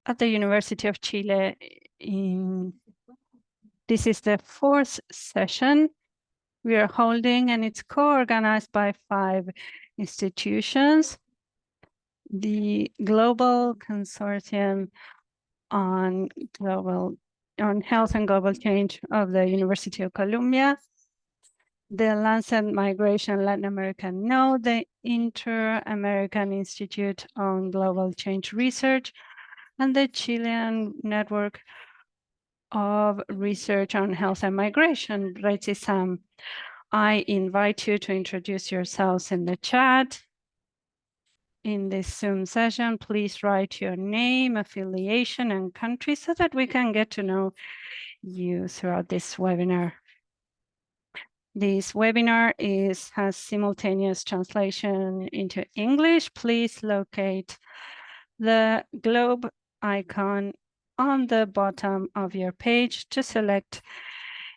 at the University of Chile. This is the 4th session we are holding, and it's co-organized by 5 institutions: the Global Consortium on Health and Global Change of the University of Columbia, the Lancet Migration Latin American Node, the Inter-American Institute on Global Change Research, and the Chilean Network of Research on Health and Migration, RECISAM. I invite you to introduce yourselves in the chat. In this Zoom session, please write your name, affiliation, and country so that we can get to know you throughout this webinar. This webinar has simultaneous translation into English. Please locate the globe icon on the bottom of your page to select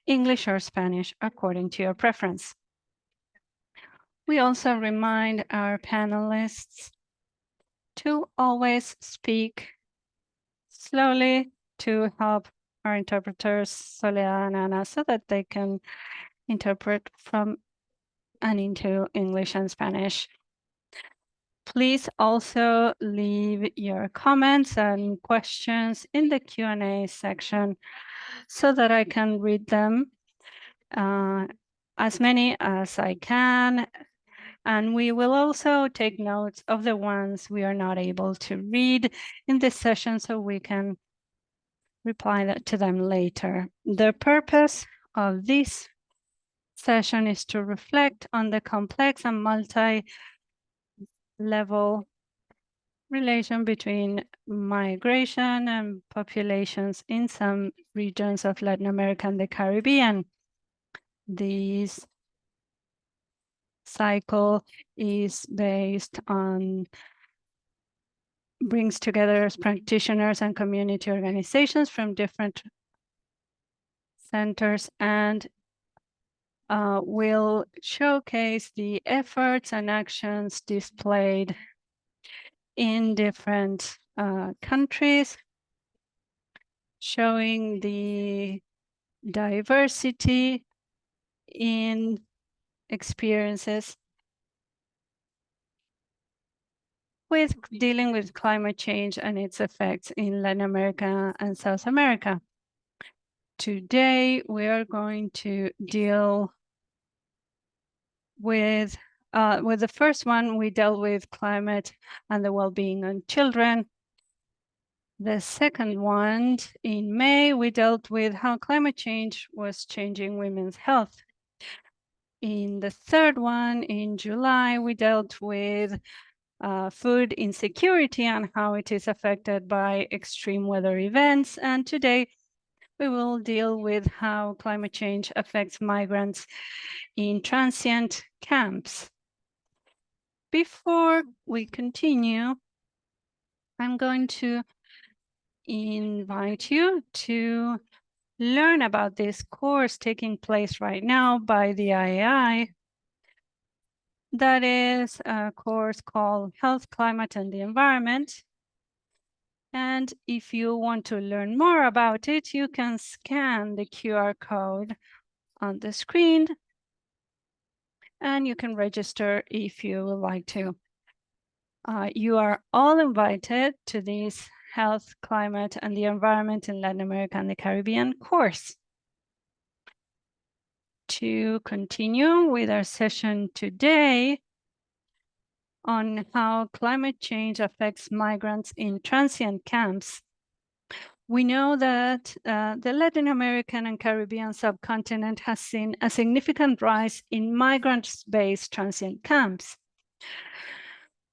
English or Spanish according to your preference. We also remind our panelists to always speak slowly to help our interpreters, Soledad and Ana, so that they can interpret from and into English and Spanish. Please also leave your comments and questions in the Q&A section so that I can read them, as many as I can. And we will also take notes of the ones we are not able to read in this session so we can reply to them later. The purpose of this session is to reflect on the complex and multi-level relation between migration and populations in some regions of Latin America and the Caribbean. This cycle is based on brings together practitioners and community organizations from different centers and will showcase the efforts and actions displayed in different countries, showing the diversity in experiences with dealing with climate change and its effects in Latin America and South America. Today, we are going to deal with the first one. We dealt with climate and the well-being of children. The second one, in May, we dealt with how climate change was changing women's health. In the third one, in July, we dealt with food insecurity and how it is affected by extreme weather events. And today, we will deal with how climate change affects migrants in transient camps. Before we continue, I'm going to invite you to learn about this course taking place right now by the IAI. That is a course called Health, Climate, and the Environment. And if you want to learn more about it, you can scan the QR code on the screen, and you can register if you would like to. You are all invited to this Health, Climate, and the Environment in Latin America and the Caribbean course. To continue with our session today on how climate change affects migrants in transient camps, we know that the Latin American and Caribbean subcontinent has seen a significant rise in migrants-based transient camps.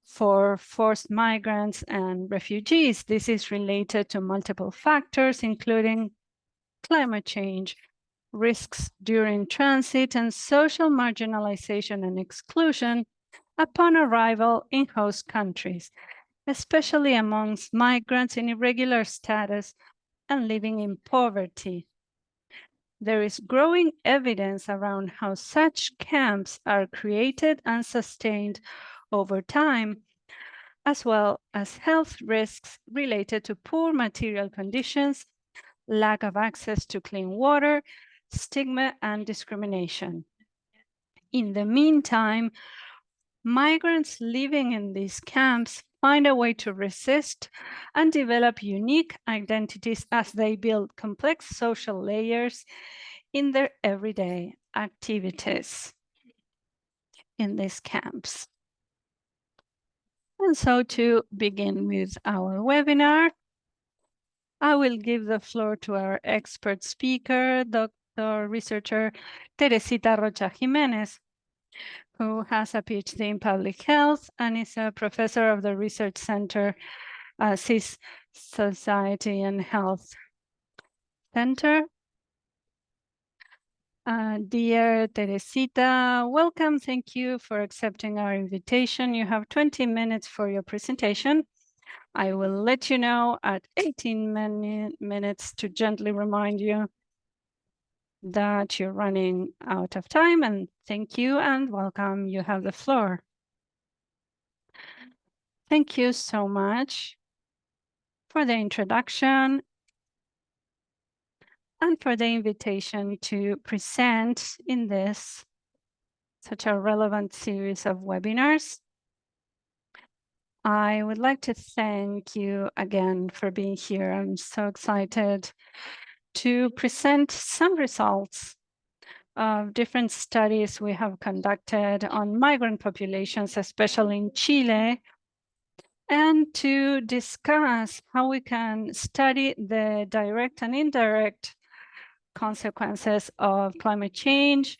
For forced migrants and refugees, this is related to multiple factors, including climate change, risks during transit, and social marginalization and exclusion upon arrival in host countries, especially amongst migrants in irregular status and living in poverty. There is growing evidence around how such camps are created and sustained over time, as well as health risks related to poor material conditions, lack of access to clean water, stigma, and discrimination. In the meantime, migrants living in these camps find a way to resist and develop unique identities as they build complex social layers in their everyday activities in these camps. And so to begin with our webinar, I will give the floor to our expert speaker, Dr. Researcher Teresita Rocha Jimenez, who has a PhD in public health and is a professor of the Research Center, CIS Society and Health Center. Dear Teresita, welcome. Thank you for accepting our invitation. You have 20 minutes for your presentation. I will let you know at 18 minutes to gently remind you that you're running out of time, and thank you and welcome. You have the floor. Thank you so much for the introduction and for the invitation to present in this such a relevant series of webinars. I would like to thank you again for being here. I'm so excited to present some results of different studies we have conducted on migrant populations, especially in Chile, and to discuss how we can study the direct and indirect consequences of climate change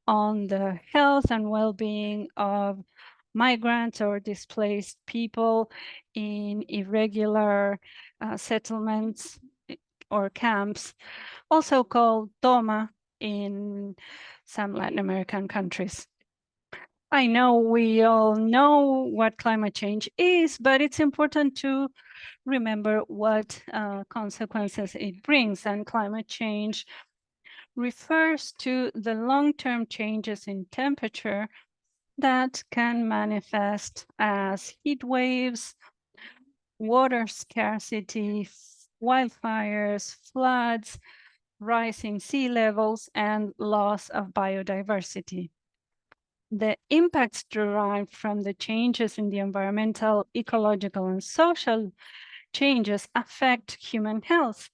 on the health and well-being of migrants or displaced people in irregular settlements or camps, also called Toma in some Latin American countries. I know we all know what climate change is, but it's important to remember what consequences it brings. And climate change refers to the long-term changes in temperature that can manifest as heat waves, water scarcity, wildfires, floods, rising sea levels, and loss of biodiversity. The impacts derived from the changes in the environmental, ecological, and social changes affect human health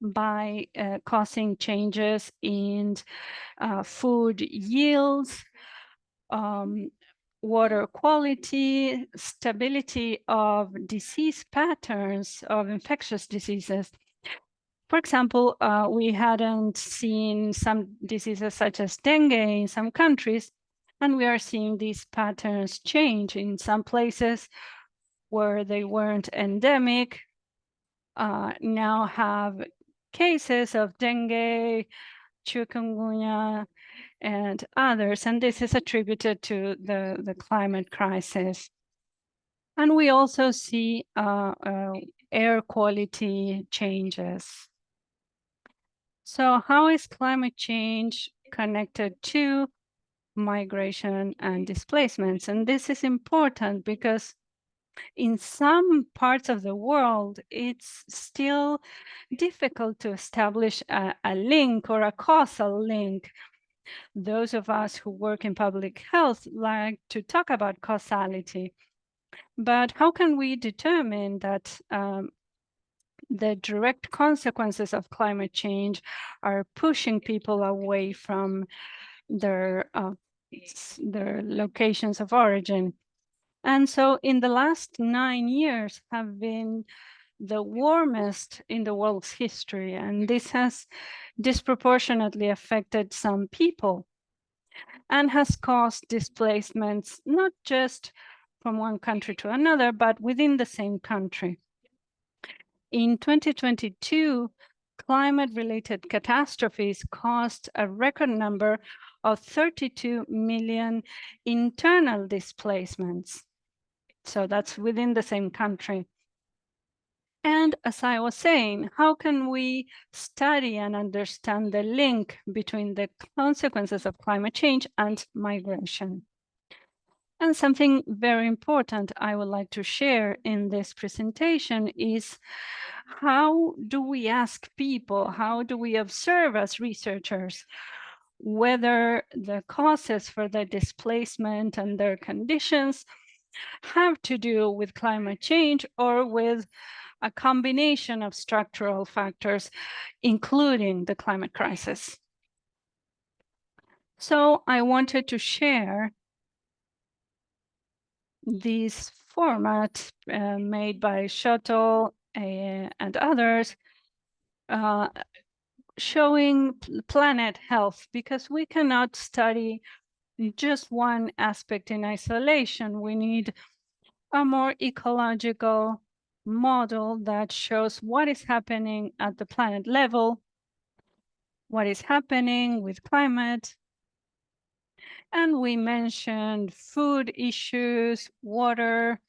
by causing changes in food yields, water quality, stability of disease patterns of infectious diseases. For example, we hadn't seen some diseases such as dengue in some countries, and we are seeing these patterns change in some places where they weren't endemic, now have cases of dengue, chikungunya, and others, and this is attributed to the climate crisis. And we also see air quality changes. So how is climate change connected to migration and displacements? And this is important because in some parts of the world, it's still difficult to establish a link or a causal link. Those of us who work in public health like to talk about causality. But how can we determine that the direct consequences of climate change are pushing people away from their locations of origin? And so in the last 9 years have been the warmest in the world's history, and this has disproportionately affected some people and has caused displacements, not just from one country to another, but within the same country. In 2022, climate-related catastrophes caused a record number of 32 million internal displacements. So that's within the same country. And as I was saying, how can we study and understand the link between the consequences of climate change and migration? And something very important I would like to share in this presentation is how do we ask people, how do we observe as researchers, whether the causes for the displacement and their conditions have to do with climate change or with a combination of structural factors, including the climate crisis. So I wanted to share this format made by Shuttle and others, showing planet health, because we cannot study just one aspect in isolation. We need a more ecological model that shows what is happening at the planet level, what is happening with climate. And we mentioned food issues, water,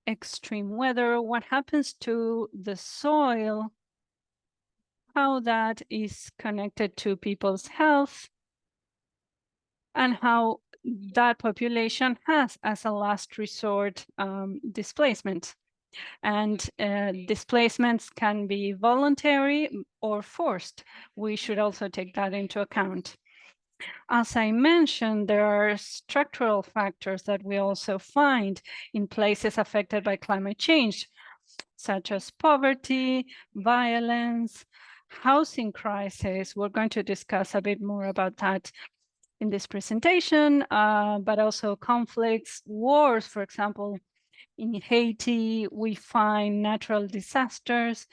extreme weather, what happens to the soil, how that is connected to people's health, and how that population has, as a last resort, displacement. And displacements can be voluntary or forced. We should also take that into account. As I mentioned, there are structural factors that we also find in places affected by climate change, such as poverty, violence, housing crisis. We're going to discuss a bit more about that in this presentation, but also conflicts, wars, for example. In Haiti, we find natural disasters,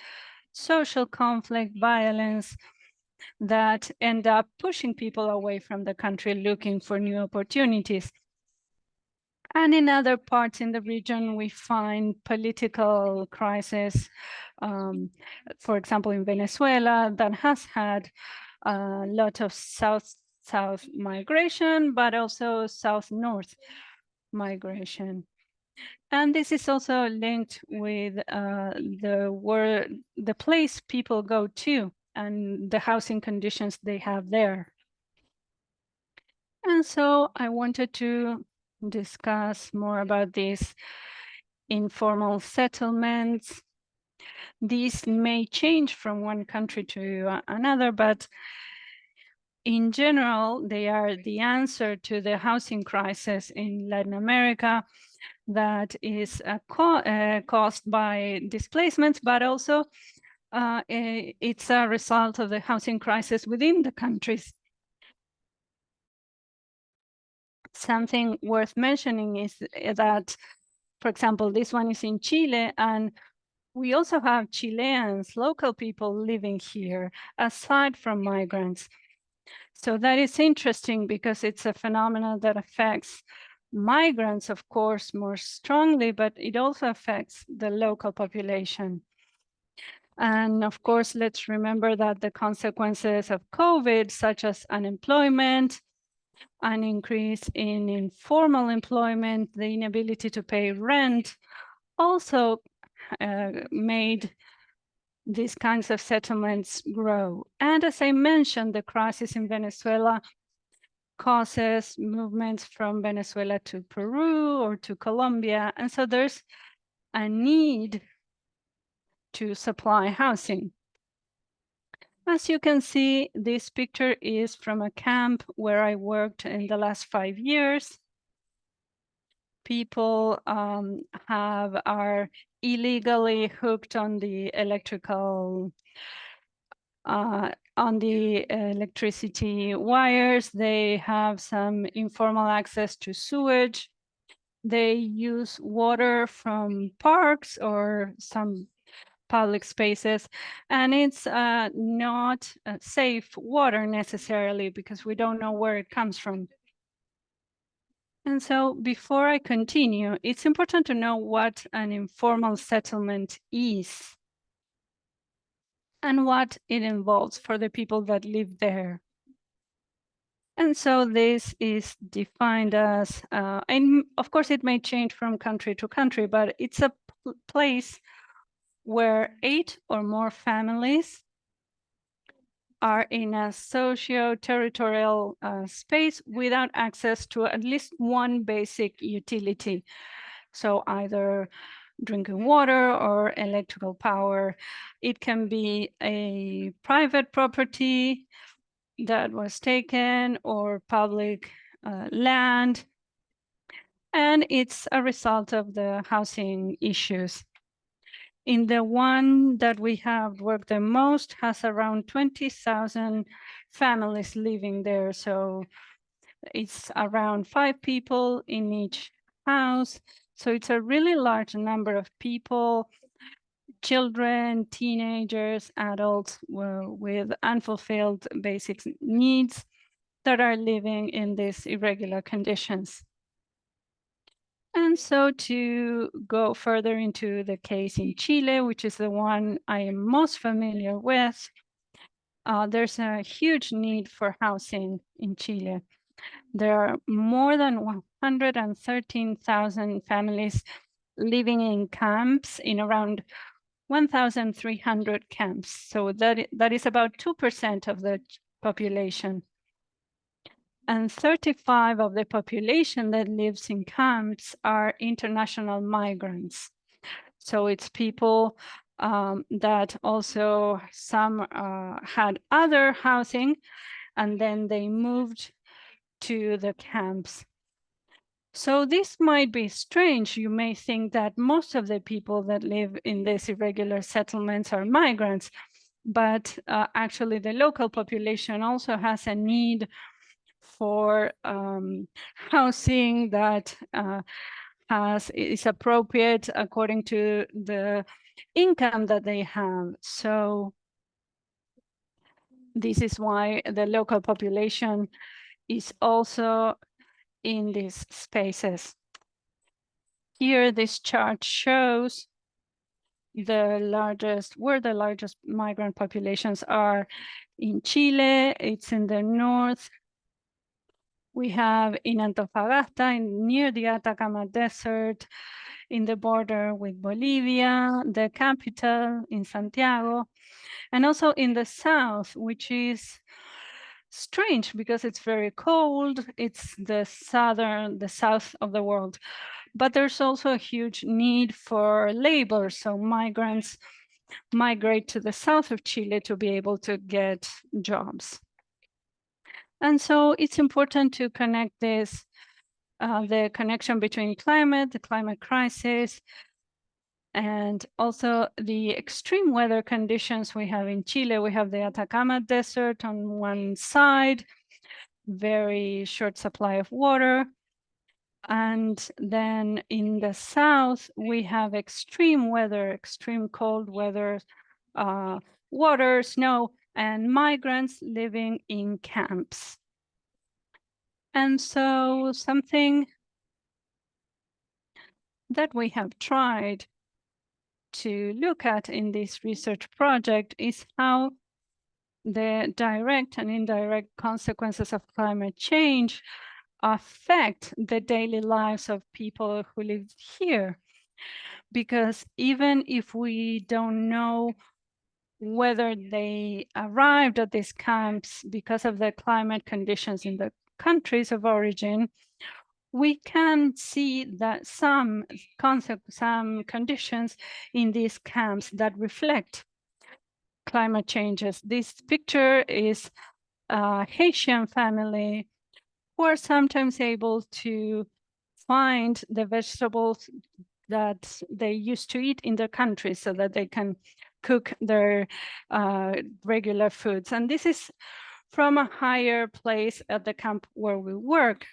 social conflict, violence that end up pushing people away from the country looking for new opportunities. And in other parts in the region, we find political crisis, for example, in Venezuela, that has had a lot of south-south migration, but also south-north migration. And this is also linked with the place people go to and the housing conditions they have there. And so I wanted to discuss more about these informal settlements. These may change from one country to another, but in general, they are the answer to the housing crisis in Latin America that is caused by displacements, but also it's a result of the housing crisis within the countries. Something worth mentioning is that, for example, this one is in Chile, and we also have Chileans, local people living here, aside from migrants. So that is interesting because it's a phenomenon that affects migrants, of course, more strongly, but it also affects the local population. And of course, let's remember that the consequences of COVID, such as unemployment, an increase in informal employment, the inability to pay rent, also made these kinds of settlements grow. And as I mentioned, the crisis in Venezuela causes movements from Venezuela to Peru or to Colombia. And so there's a need to supply housing. As you can see, this picture is from a camp where I worked in the last 5 years. People are illegally hooked on the electricity wires. They have some informal access to sewage. They use water from parks or some public spaces, and it's not safe water necessarily because we don't know where it comes from. And so before I continue, it's important to know what an informal settlement is and what it involves for the people that live there. And so this is defined as, and of course it may change from country to country, but it's a place where 8 or more families are in a socio-territorial space without access to at least one basic utility. So either drinking water or electrical power. It can be a private property that was taken or public land. And it's a result of the housing issues. In the one that we have worked the most has around 20,000 families living there. So it's around 5 people in each house. So it's a really large number of people, children, teenagers, adults with unfulfilled basic needs that are living in these irregular conditions. And so to go further into the case in Chile, which is the one I am most familiar with, there's a huge need for housing in Chile. There are more than 113,000 families living in camps, in around 1,300 camps. So that is about 2% of the population. And 35 of the population that lives in camps are international migrants. So it's people that also some had other housing, and then they moved to the camps. So this might be strange. You may think that most of the people that live in these irregular settlements are migrants, but actually the local population also has a need for housing that is appropriate according to the income that they have. So this is why the local population is also in these spaces. Here, this chart shows where the largest migrant populations are in Chile. It's in the north. We have in Antofagasta, near the Atacama Desert, in the border with Bolivia, the capital in Santiago, and also in the south, which is strange because it's very cold. It's the south of the world. But there's also a huge need for labor. So migrants migrate to the south of Chile to be able to get jobs. And so it's important to connect this, the connection between climate, the climate crisis, and also the extreme weather conditions we have in Chile. We have the Atacama Desert on one side, very short supply of water. And then in the south, we have extreme weather, extreme cold weather, water, snow, and migrants living in camps. And so something that we have tried to look at in this research project is how the direct and indirect consequences of climate change affect the daily lives of people who live here. Because even if we don't know whether they arrived at these camps because of the climate conditions in the countries of origin, we can see that some conditions in these camps that reflect climate changes. This picture is a Haitian family who are sometimes able to find the vegetables that they used to eat in their country so that they can cook their regular foods. And this is from a higher place at the camp where we work.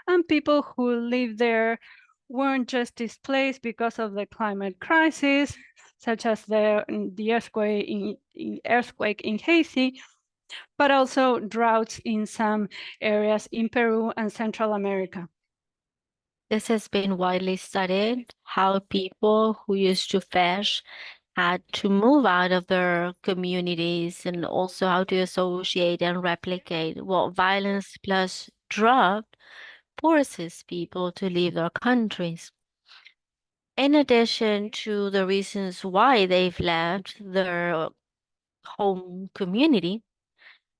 And people who live there weren't just displaced because of the climate crisis, such as the earthquake in Haiti, but also droughts in some areas in Peru and Central America. This has been widely studied, how people who used to fish had to move out of their communities, and also how to associate and replicate what violence plus drought forces people to leave their countries. In addition to the reasons why they've left their home community,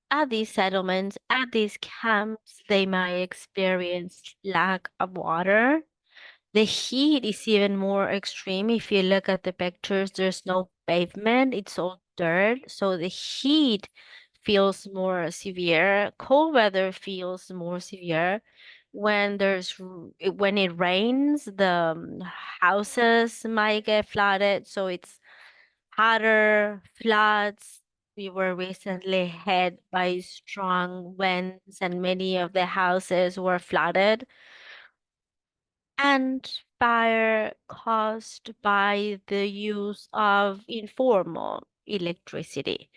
at these settlements, at these camps, they might experience lack of water. The heat is even more extreme. If you look at the pictures, there's no pavement, it's all dirt. So the heat feels more severe. Cold weather feels more severe. When it rains, the houses might get flooded. So it's hotter, floods. We were recently hit by strong winds, and many of the houses were flooded. And fire caused by the use of informal electricity.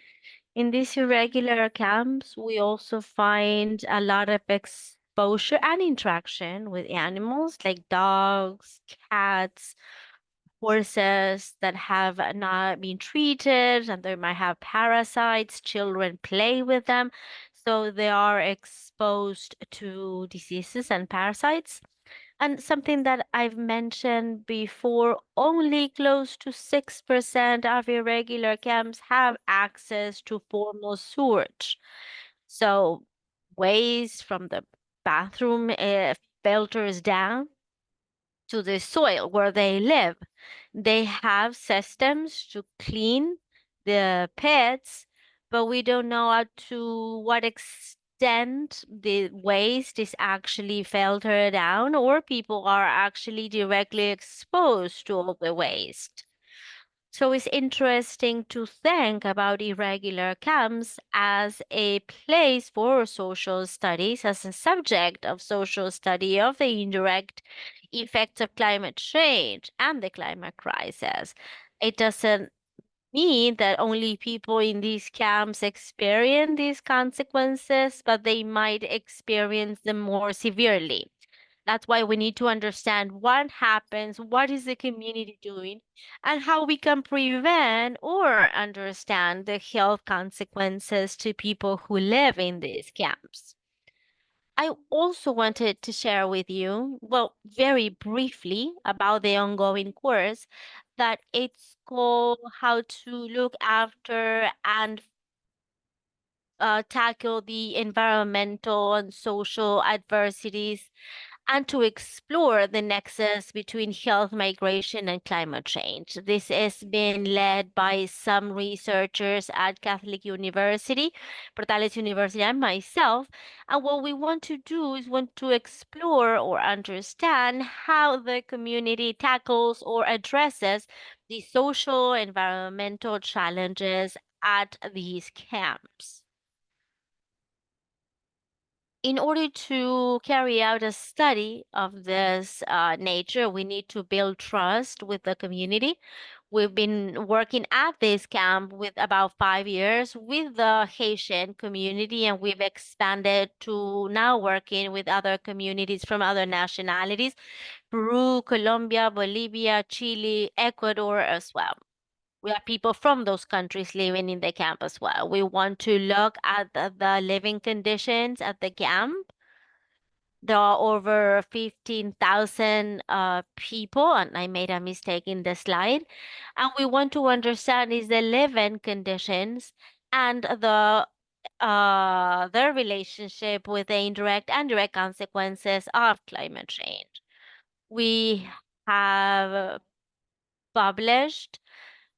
In these irregular camps, we also find a lot of exposure and interaction with animals like dogs, cats, horses that have not been treated and they might have parasites. Children play with them, so they are exposed to diseases and parasites. And something that I've mentioned before, only close to 6% of irregular camps have access to formal sewage. So waste from the bathroom filters down to the soil where they live. They have systems to clean the pits, but we don't know up to what extent the waste is actually filtered down or people are actually directly exposed to all the waste. So it's interesting to think about irregular camps as a place for social studies, as a subject of social study of the indirect effects of climate change and the climate crisis. It doesn't mean that only people in these camps experience these consequences, but they might experience them more severely. That's why we need to understand what happens, what is the community doing, and how we can prevent or understand the health consequences to people who live in these camps. I also wanted to share with you, well, very briefly about the ongoing course that it's called How to Look After and Tackle the Environmental and Social Adversities and to explore the nexus between health migration and climate change. This has been led by some researchers at Catholic University, Portales University, and myself. And what we want to do is want to explore or understand how the community tackles or addresses the social environmental challenges at these camps. In order to carry out a study of this nature, we need to build trust with the community. We've been working at this camp with about 5 years with the Haitian community, and we've expanded to now working with other communities from other nationalities, Peru, Colombia, Bolivia, Chile, Ecuador as well. We have people from those countries living in the camp as well. We want to look at the living conditions at the camp. There are over 15,000 people, and I made a mistake in the slide. And we want to understand is the living conditions and their relationship with the indirect and direct consequences of climate change. We have published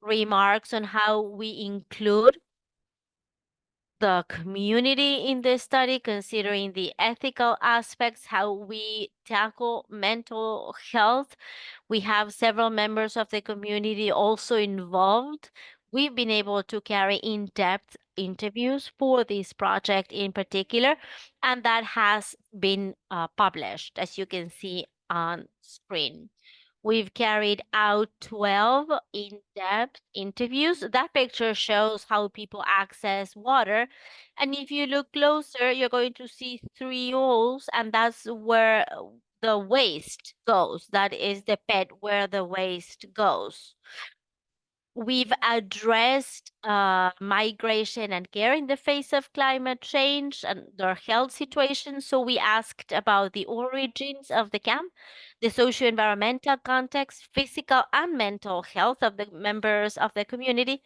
remarks on how we include the community in the study, considering the ethical aspects, how we tackle mental health. We have several members of the community also involved. We've been able to carry in-depth interviews for this project in particular, and that has been published, as you can see on screen. We've carried out 12 in-depth interviews. That picture shows how people access water. And if you look closer, you're going to see three holes, and that's where the waste goes. That is the pit where the waste goes. We've addressed migration and care in the face of climate change and their health situation. So we asked about the origins of the camp, the socio-environmental context, physical and mental health of the members of the community,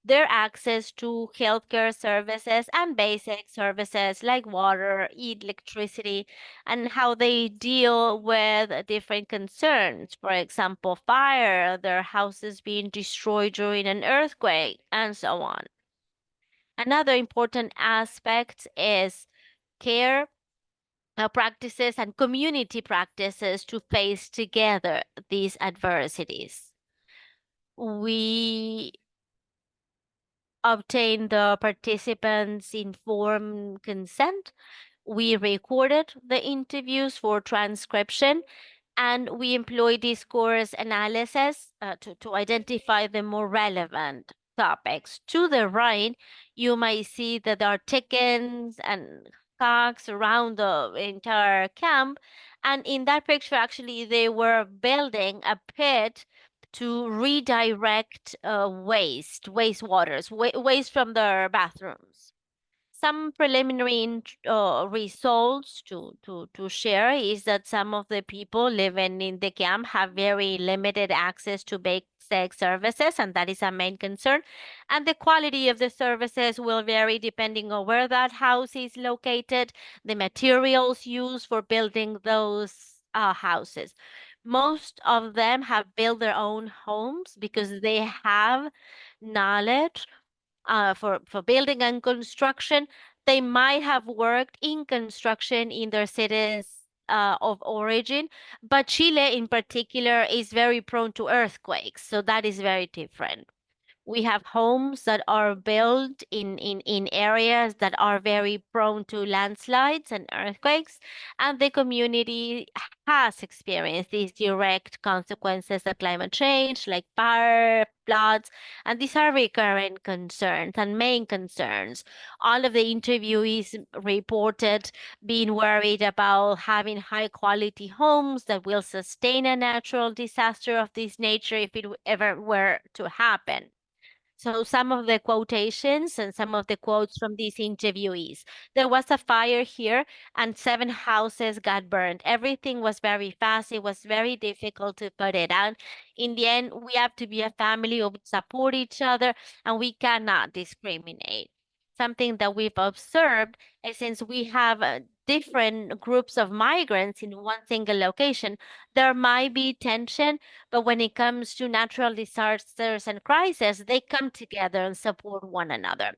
their access to healthcare services and basic services like water, electricity, and how they deal with different concerns. For example, fire, their houses being destroyed during an earthquake, and so on. Another important aspect is care practices and community practices to face together these adversities. We obtain the participants' informed consent. We recorded the interviews for transcription, and we employ discourse analysis to identify the more relevant topics. To the right, you might see that there are chickens and cocks around the entire camp. And in that picture, actually, they were building a pit to redirect waste from their bathrooms. Some preliminary results to share is that some of the people living in the camp have very limited access to basic services, and that is a main concern. And the quality of the services will vary depending on where that house is located, the materials used for building those houses. Most of them have built their own homes because they have knowledge for building and construction. They might have worked in construction in their cities of origin, but Chile in particular is very prone to earthquakes, so that is very different. We have homes that are built in areas that are very prone to landslides and earthquakes, and the community has experienced these direct consequences of climate change, like fire, floods, and these are recurrent concerns and main concerns. All of the interviewees reported being worried about having high quality homes that will sustain a natural disaster of this nature if it ever were to happen. So some of the quotations and some of the quotes from these interviewees. There was a fire here and 7 houses got burned. Everything was very fast. It was very difficult to put it out. In the end, we have to be a family who support each other and we cannot discriminate. Something that we've observed is since we have different groups of migrants in one single location, there might be tension, but when it comes to natural disasters and crises, they come together and support one another.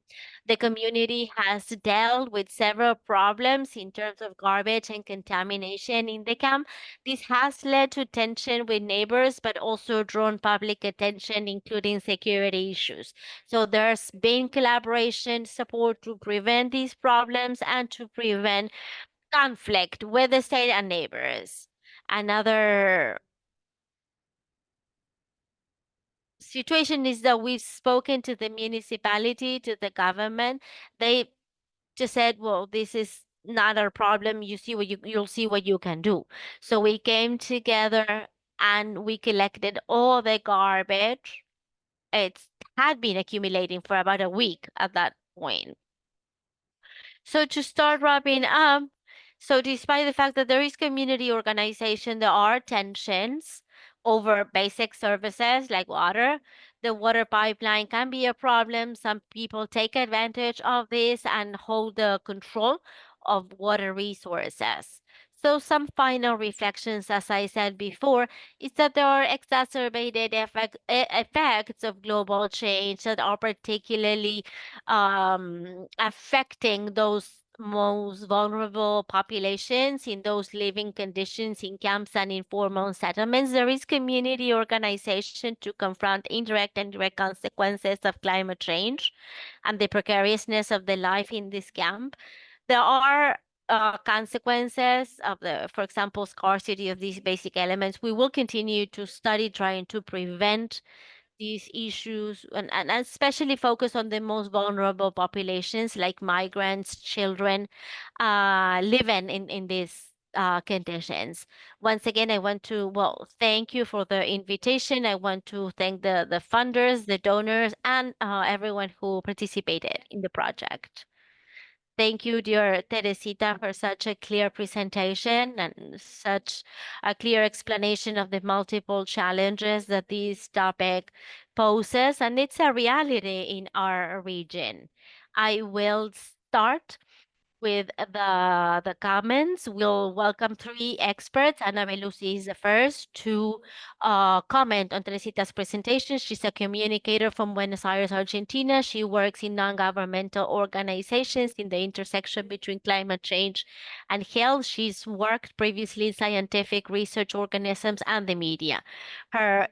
The community has dealt with several problems in terms of garbage and contamination in the camp. This has led to tension with neighbors, but also drawn public attention, including security issues. So there's been collaboration, support to prevent these problems and to prevent conflict with the state and neighbors. Another situation is that we've spoken to the municipality, to the government. They just said, well, this is not our problem. You'll see what you can do. So we came together and we collected all the garbage. It had been accumulating for about a week at that point. So to start wrapping up, so despite the fact that there is community organization, there are tensions over basic services like water. The water pipeline can be a problem. Some people take advantage of this and hold the control of water resources. So some final reflections, as I said before, is that there are exacerbated effects of global change that are particularly affecting those most vulnerable populations in those living conditions in camps and informal settlements. There is community organization to confront indirect and direct consequences of climate change and the precariousness of the life in this camp. There are consequences of for example, scarcity of these basic elements. We will continue to study trying to prevent these issues and especially focus on the most vulnerable populations like migrants, children, living in these conditions. Once again, I want to, well, thank you for the invitation. I want to thank the funders, the donors, and everyone who participated in the project. Thank you, dear Teresita, for such a clear presentation and such a clear explanation of the multiple challenges that this topic poses, and it's a reality in our region. I will start with the comments. We'll welcome three experts. Ana Belusi is the first to comment on Teresita's presentation. She's a communicator from Buenos Aires, Argentina. She works in non-governmental organizations in the intersection between climate change and health. She's worked previously in scientific research organisms and the media. Her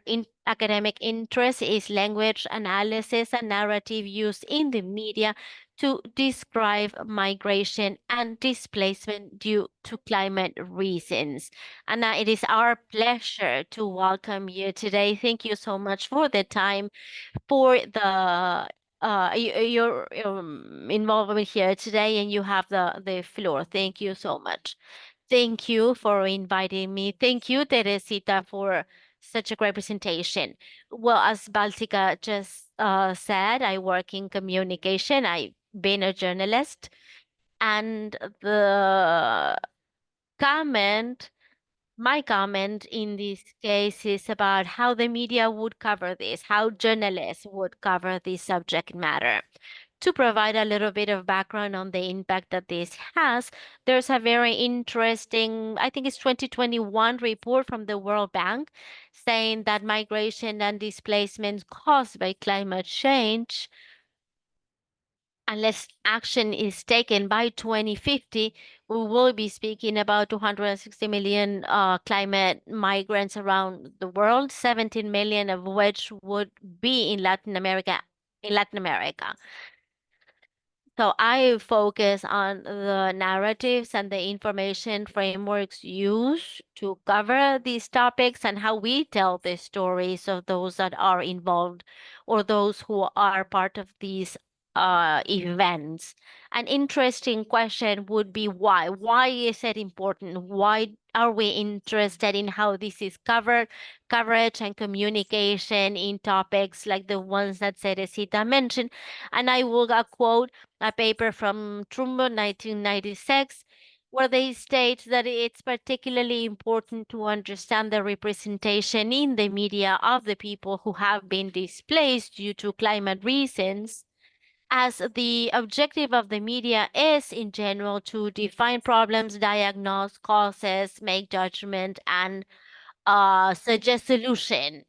academic interest is language analysis and narrative use in the media to describe migration and displacement due to climate reasons. Anna, it is our pleasure to welcome you today. Thank you so much for the time, for the your involvement here today, and you have the floor. Thank you so much. Thank you for inviting me. Thank you, Teresita, for such a great presentation. Well, as Baltica just said, I work in communication. I've been a journalist, and the comment my comment in this case is about how the media would cover this, how journalists would cover this subject matter. To provide a little bit of background on the impact that this has, there's a very interesting, I think it's 2021 report from the World Bank saying that migration and displacement caused by climate change, unless action is taken by 2050, we will be speaking about 260 million climate migrants around the world, 17 million of which would be in Latin America. So I focus on the narratives and the information frameworks used to cover these topics and how we tell the stories of those that are involved or those who are part of these events. An interesting question would be why? Why is it important? Why are we interested in how this is covered? Coverage and communication in topics like the ones that Cerecita mentioned. And I will quote a paper from Trumbo 1996, where they state that it's particularly important to understand the representation in the media of the people who have been displaced due to climate reasons, as the objective of the media is, in general, to define problems, diagnose causes, make judgment, and suggest solution.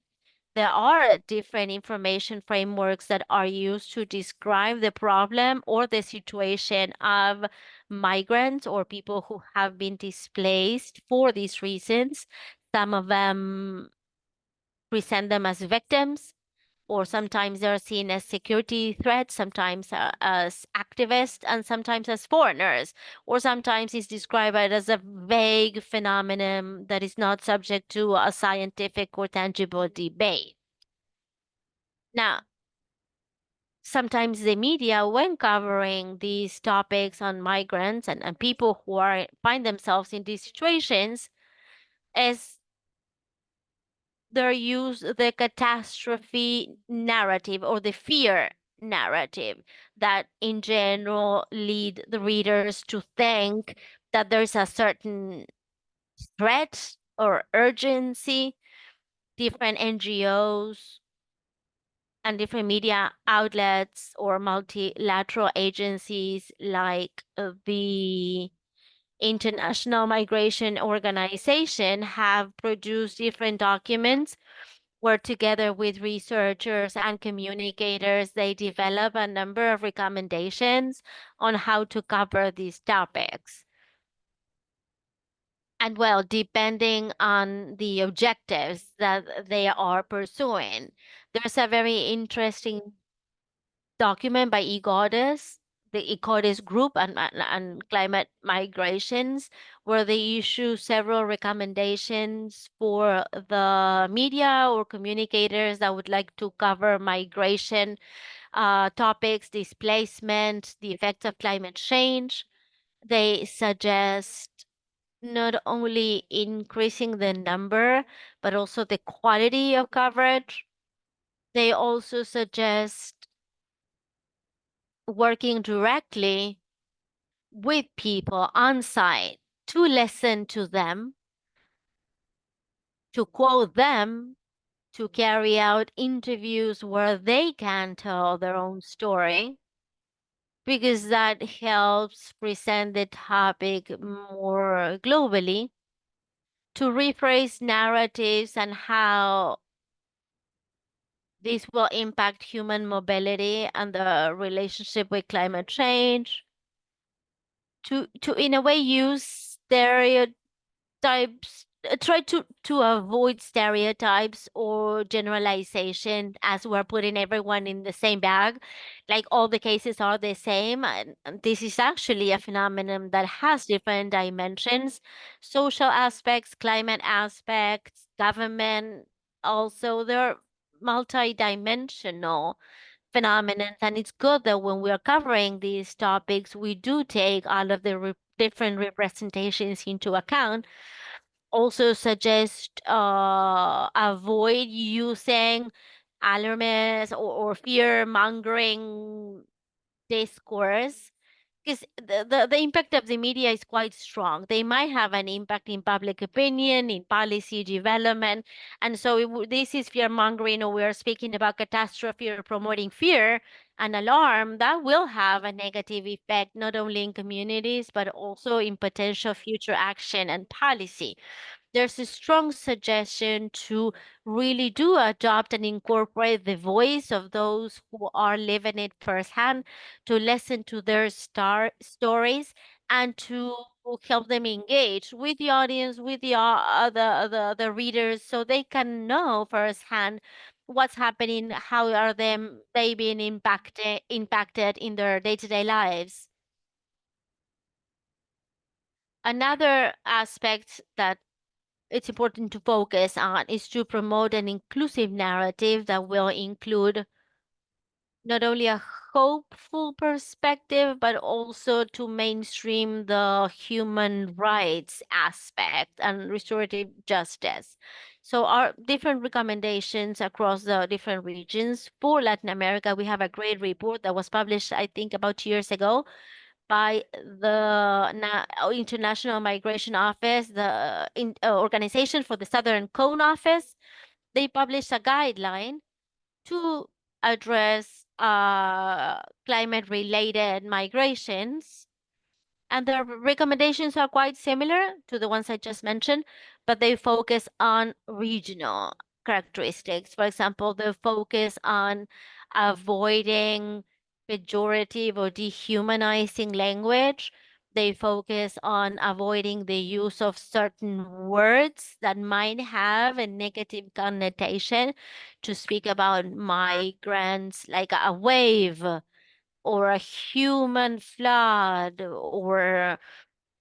There are different information frameworks that are used to describe the problem or the situation of migrants or people who have been displaced for these reasons. Some of them present them as victims, or sometimes they're seen as security threats, sometimes as activists, and sometimes as foreigners, or sometimes it's described as a vague phenomenon that is not subject to a scientific or tangible debate. Now, sometimes the media, when covering these topics on migrants and people who find themselves in these situations, is they use the catastrophe narrative or the fear narrative that in general lead the readers to think that there's a certain threat or urgency. Different NGOs and different media outlets or multilateral agencies like the International Migration Organization have produced different documents where, together with researchers and communicators, they develop a number of recommendations on how to cover these topics. And well, depending on the objectives that they are pursuing, there's a very interesting document by eGoddess, the eGoddess group and climate migrations, where they issue several recommendations for the media or communicators that would like to cover migration topics, displacement, the effects of climate change. They suggest not only increasing the number, but also the quality of coverage. They also suggest working directly with people on site to listen to them, to quote them, to carry out interviews where they can tell their own story, because that helps present the topic more globally, to rephrase narratives and how this will impact human mobility and the relationship with climate change, to in a way use stereotypes, try to avoid stereotypes or generalization, as we're putting everyone in the same bag, like all the cases are the same. And this is actually a phenomenon that has different dimensions, social aspects, climate aspects, government. Also, they're multidimensional phenomenon, and it's good that when we are covering these topics, we do take all of the different representations into account. Also suggest avoid using alarmist or fear mongering discourse, because the impact of the media is quite strong. They might have an impact in public opinion, in policy development. And so this is fear mongering, or we're speaking about catastrophe or promoting fear and alarm. That will have a negative effect, not only in communities, but also in potential future action and policy. There's a strong suggestion to really do adopt and incorporate the voice of those who are living it firsthand, to listen to their stories, and to help them engage with the audience, with the readers, so they can know firsthand what's happening, how are they being impacted in their day-to-day lives. Another aspect that it's important to focus on is to promote an inclusive narrative that will include not only a hopeful perspective, but also to mainstream the human rights aspect and restorative justice. So our different recommendations across the different regions. For Latin America, we have a great report that was published, I think, about 2 years ago, by the International Migration Office, the Organization for the Southern Cone Office. They published a guideline to address climate-related migrations. And their recommendations are quite similar to the ones I just mentioned, but they focus on regional characteristics. For example, they focus on avoiding pejorative or dehumanizing language. They focus on avoiding the use of certain words that might have a negative connotation, to speak about migrants like a wave or a human flood, or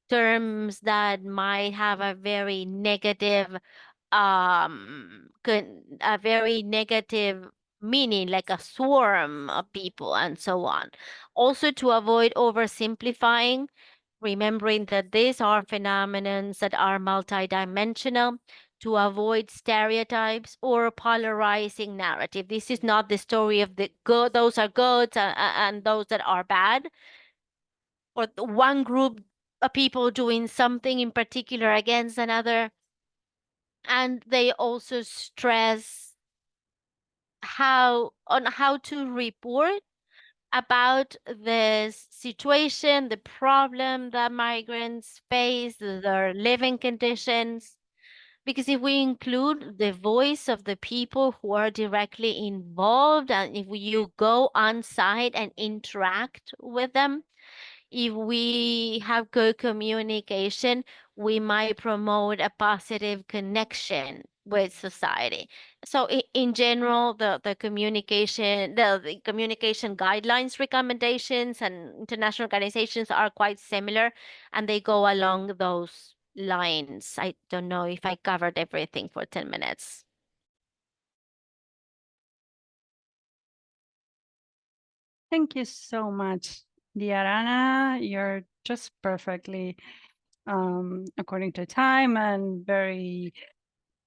terms that might have a very negative a very negative meaning, like a swarm of people and so on. Also, to avoid oversimplifying, remembering that these are phenomenons that are multidimensional, to avoid stereotypes or polarizing narrative. This is not the story of the good, those are good, and those that are bad, or one group of people doing something in particular against another. And they also stress how to report about this situation, the problem that migrants face, their living conditions. Because if we include the voice of the people who are directly involved, and if you go on site and interact with them, if we have good communication, we might promote a positive connection with society. So in general, the communication, the communication guidelines, recommendations, and international organizations are quite similar, and they go along those lines. I don't know if I covered everything for 10 minutes. Thank you so much, Diarana. You're just perfectly according to time, and very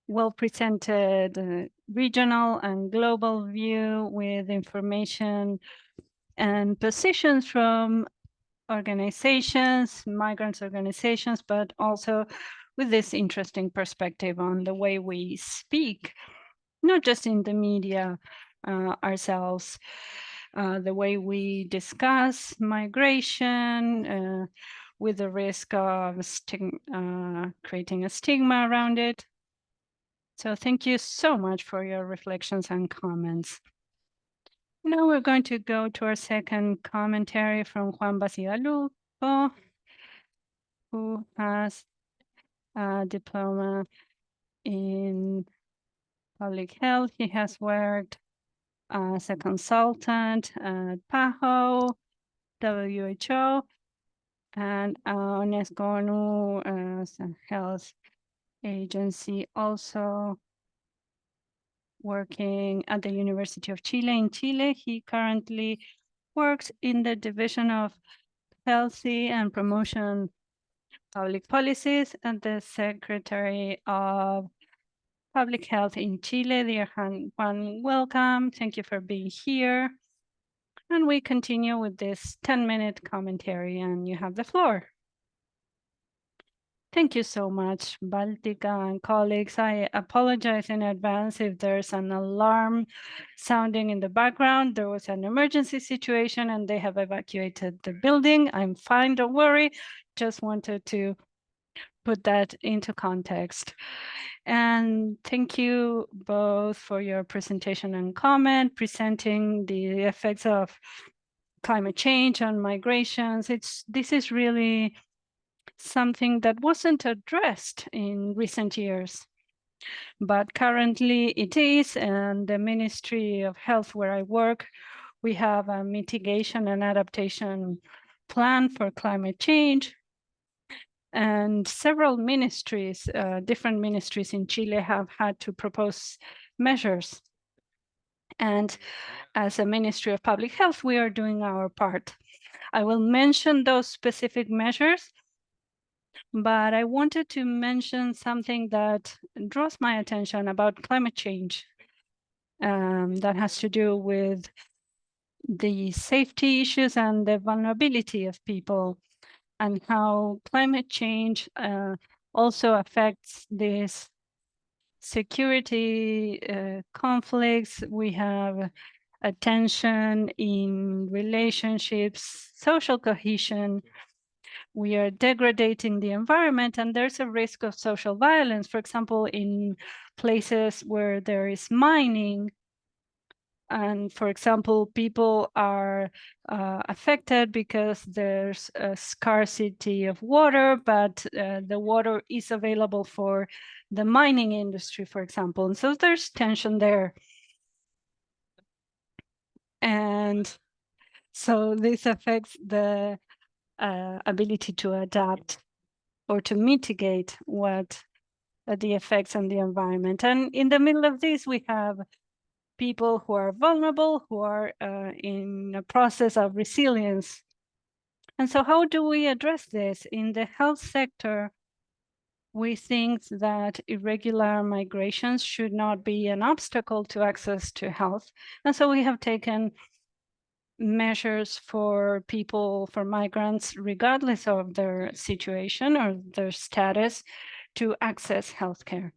well presented regional and global view with information and positions from organizations, migrants organizations, but also with this interesting perspective on the way we speak, not just in the media ourselves, the way we discuss migration with the risk of creating a stigma around it. So thank you so much for your reflections and comments. Now we're going to go to our second commentary from Juan Basigalupo, who has a diploma in public health. He has worked as a consultant at PAHO, WHO, and UNESCO as a health agency, also working at the University of Chile in Chile. He currently works in the Division of Healthy and Promotion Public Policies and the Secretary of Public Health in Chile. Dear Juan, welcome. Thank you for being here. And we continue with this 10-minute commentary, and you have the floor. Thank you so much, Baltica and colleagues. I apologize in advance if there's an alarm sounding in the background. There was an emergency situation and they have evacuated the building. I'm fine, don't worry. Just wanted to put that into context. And thank you both for your presentation and comment, presenting the effects of climate change on migrations. This is really something that wasn't addressed in recent years, but currently it is. And the Ministry of Health, where I work, we have a mitigation and adaptation plan for climate change. And several ministries, different ministries in Chile have had to propose measures. And as a Ministry of Public Health, we are doing our part. I will mention those specific measures, but I wanted to mention something that draws my attention about climate change that has to do with the safety issues and the vulnerability of people, and how climate change also affects these security conflicts. We have a tension in relationships, social cohesion. We are degrading the environment, and there's a risk of social violence. For example, in places where there is mining, and for example, people are affected because there's a scarcity of water, but the water is available for the mining industry, for example. And so there's tension there. And so this affects the ability to adapt or to mitigate what the effects on the environment. And in the middle of this, we have people who are vulnerable, who are in a process of resilience. And so how do we address this? In the health sector, we think that irregular migrations should not be an obstacle to access to health. And so we have taken measures for people, for migrants, regardless of their situation or their status, to access healthcare.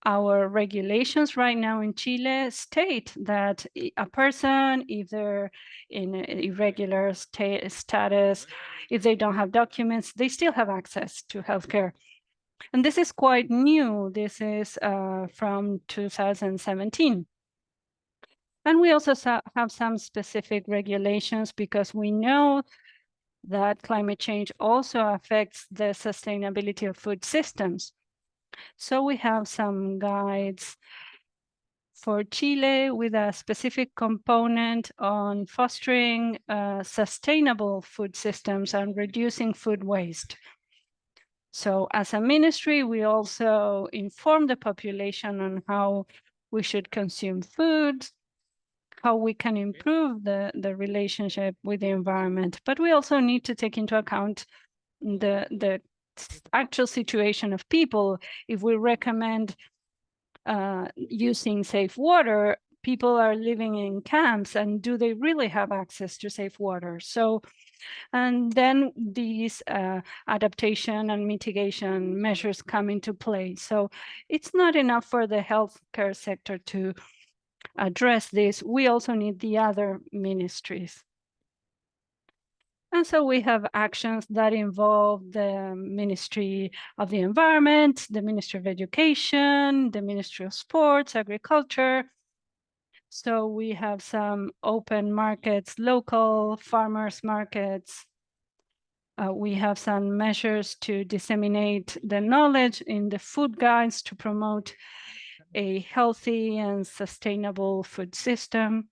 Our regulations right now in Chile state that a person, if they're in irregular status, if they don't have documents, they still have access to healthcare. And this is quite new. This is from 2017. And we also have some specific regulations because we know that climate change also affects the sustainability of food systems. So we have some guides for Chile with a specific component on fostering sustainable food systems and reducing food waste. So as a ministry, we also inform the population on how we should consume food, how we can improve the relationship with the environment. But we also need to take into account the actual situation of people. If we recommend using safe water, people are living in camps, and do they really have access to safe water? So, and then these adaptation and mitigation measures come into play. So it's not enough for the healthcare sector to address this. We also need the other ministries. And so we have actions that involve the Ministry of the Environment, the Ministry of Education, the Ministry of Sports, Agriculture. So we have some open markets, local farmers markets. We have some measures to disseminate the knowledge in the food guides to promote a healthy and sustainable food system.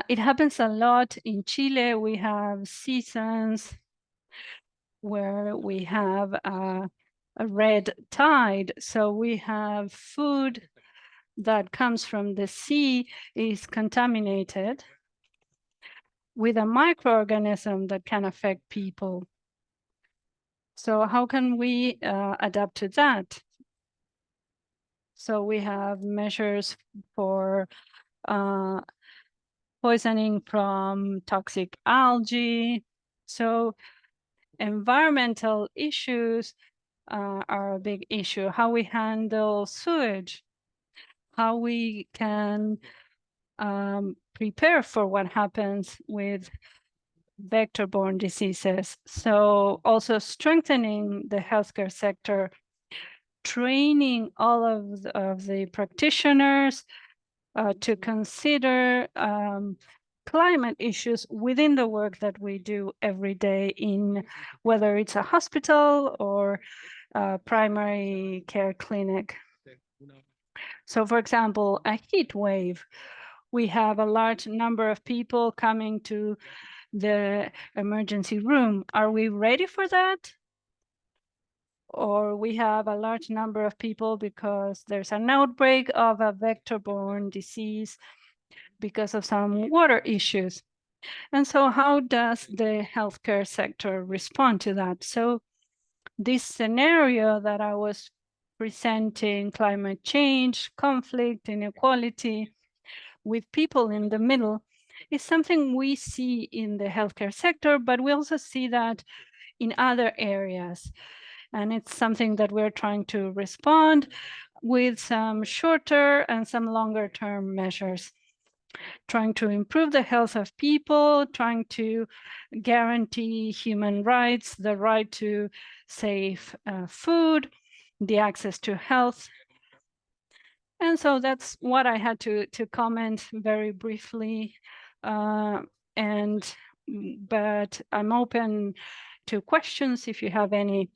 It happens a lot in Chile. We have seasons where we have a red tide. So we have food that comes from the sea is contaminated with a microorganism that can affect people. So how can we adapt to that? So we have measures for poisoning from toxic algae. So environmental issues are a big issue. How we handle sewage, how we can prepare for what happens with vector-borne diseases. So also strengthening the healthcare sector, training all of the practitioners to consider climate issues within the work that we do every day, in whether it's a hospital or a primary care clinic. So for example, a heat wave, we have a large number of people coming to the emergency room. Are we ready for that? Or we have a large number of people because there's an outbreak of a vector-borne disease because of some water issues. And so how does the healthcare sector respond to that? So this scenario that I was presenting, climate change, conflict, inequality, with people in the middle, is something we see in the healthcare sector, but we also see that in other areas. And it's something that we're trying to respond with some shorter and some longer term measures, trying to improve the health of people, trying to guarantee human rights, the right to safe food, the access to health. And so that's what I had to comment very briefly. But I'm open to questions if you have any.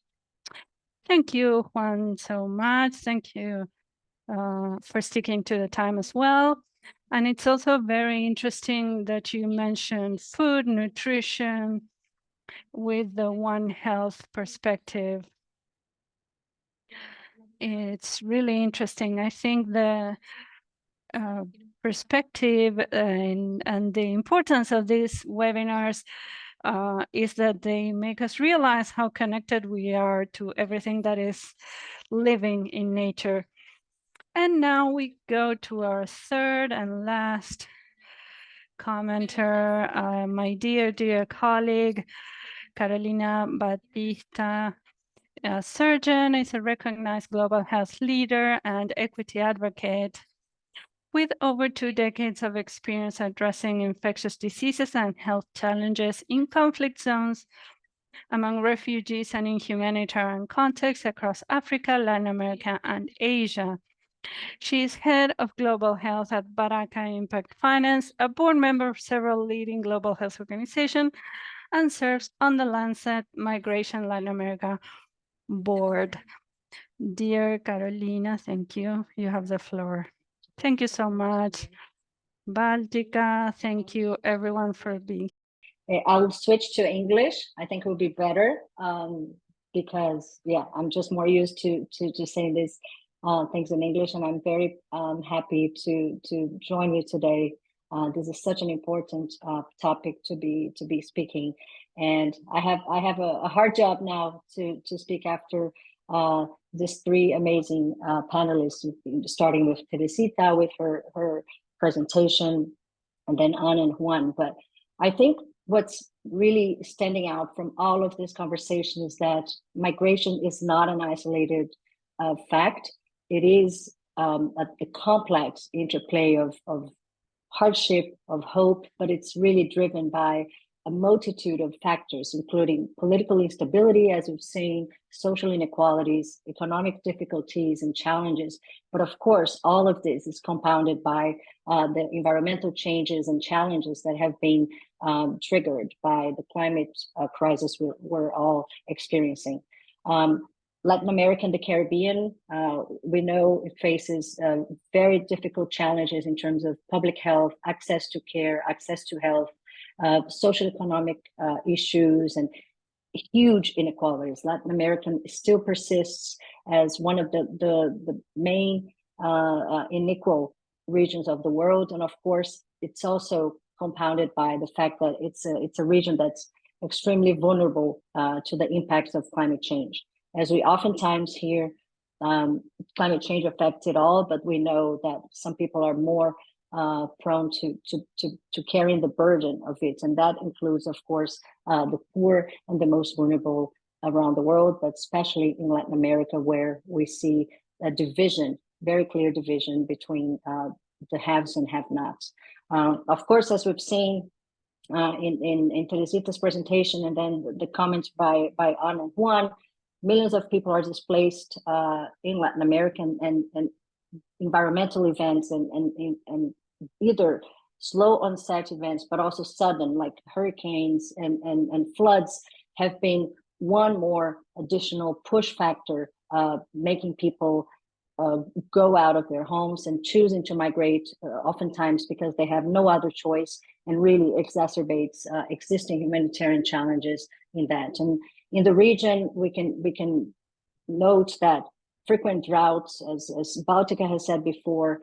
Thank you, Juan, so much. Thank you for sticking to the time as well. And it's also very interesting that you mentioned food, nutrition, with the One Health perspective. It's really interesting. I think the perspective and the importance of these webinars is that they make us realize how connected we are to everything that is living in nature. And now we go to our third and last commenter, my dear colleague, Carolina Batista, a surgeon, is a recognized global health leader and equity advocate with over 2 decades of experience addressing infectious diseases and health challenges in conflict zones, among refugees and in humanitarian contexts across Africa, Latin America, and Asia. She is head of global health at Baraka Impact Finance, a board member of several leading global health organizations, and serves on the Lancet Migration Latin America board. Dear Carolina, thank you. You have the floor. Thank you so much. Baltica, thank you everyone for being. I'll switch to English. I think it will be better because I'm just more used to saying these things in English, and I'm very happy to join you today. This is such an important topic to be speaking, and I have a hard job now to speak after these three amazing panelists, starting with Teresita with her presentation, and then Ana and Juan. But I think what's really standing out from all of this conversation is that migration is not an isolated fact. It is a complex interplay of hardship, of hope, but it's really driven by a multitude of factors, including political instability, as we've seen, social inequalities, economic difficulties and challenges. But of course, all of this is compounded by the environmental changes and challenges that have been triggered by the climate crisis we're all experiencing. Latin America and the Caribbean, we know it faces very difficult challenges in terms of public health, access to care, access to health, social economic issues, and huge inequalities. Latin America still persists as one of the main unequal regions of the world. And of course, it's also compounded by the fact that it's a region that's extremely vulnerable to the impacts of climate change. As we oftentimes hear, climate change affects it all, but we know that some people are more prone to carrying the burden of it. And that includes, of course, the poor and the most vulnerable around the world, but especially in Latin America, where we see a division, very clear division between the haves and have-nots. Of course, as we've seen in Teresita's presentation, and then the comments by Ana and Juan, millions of people are displaced in Latin America, and environmental events and either slow onset events, but also sudden, like hurricanes and floods, have been one more additional push factor, making people go out of their homes and choosing to migrate, oftentimes because they have no other choice, and really exacerbates existing humanitarian challenges in that. And in the region, we can note that frequent droughts, as Baltica has said before,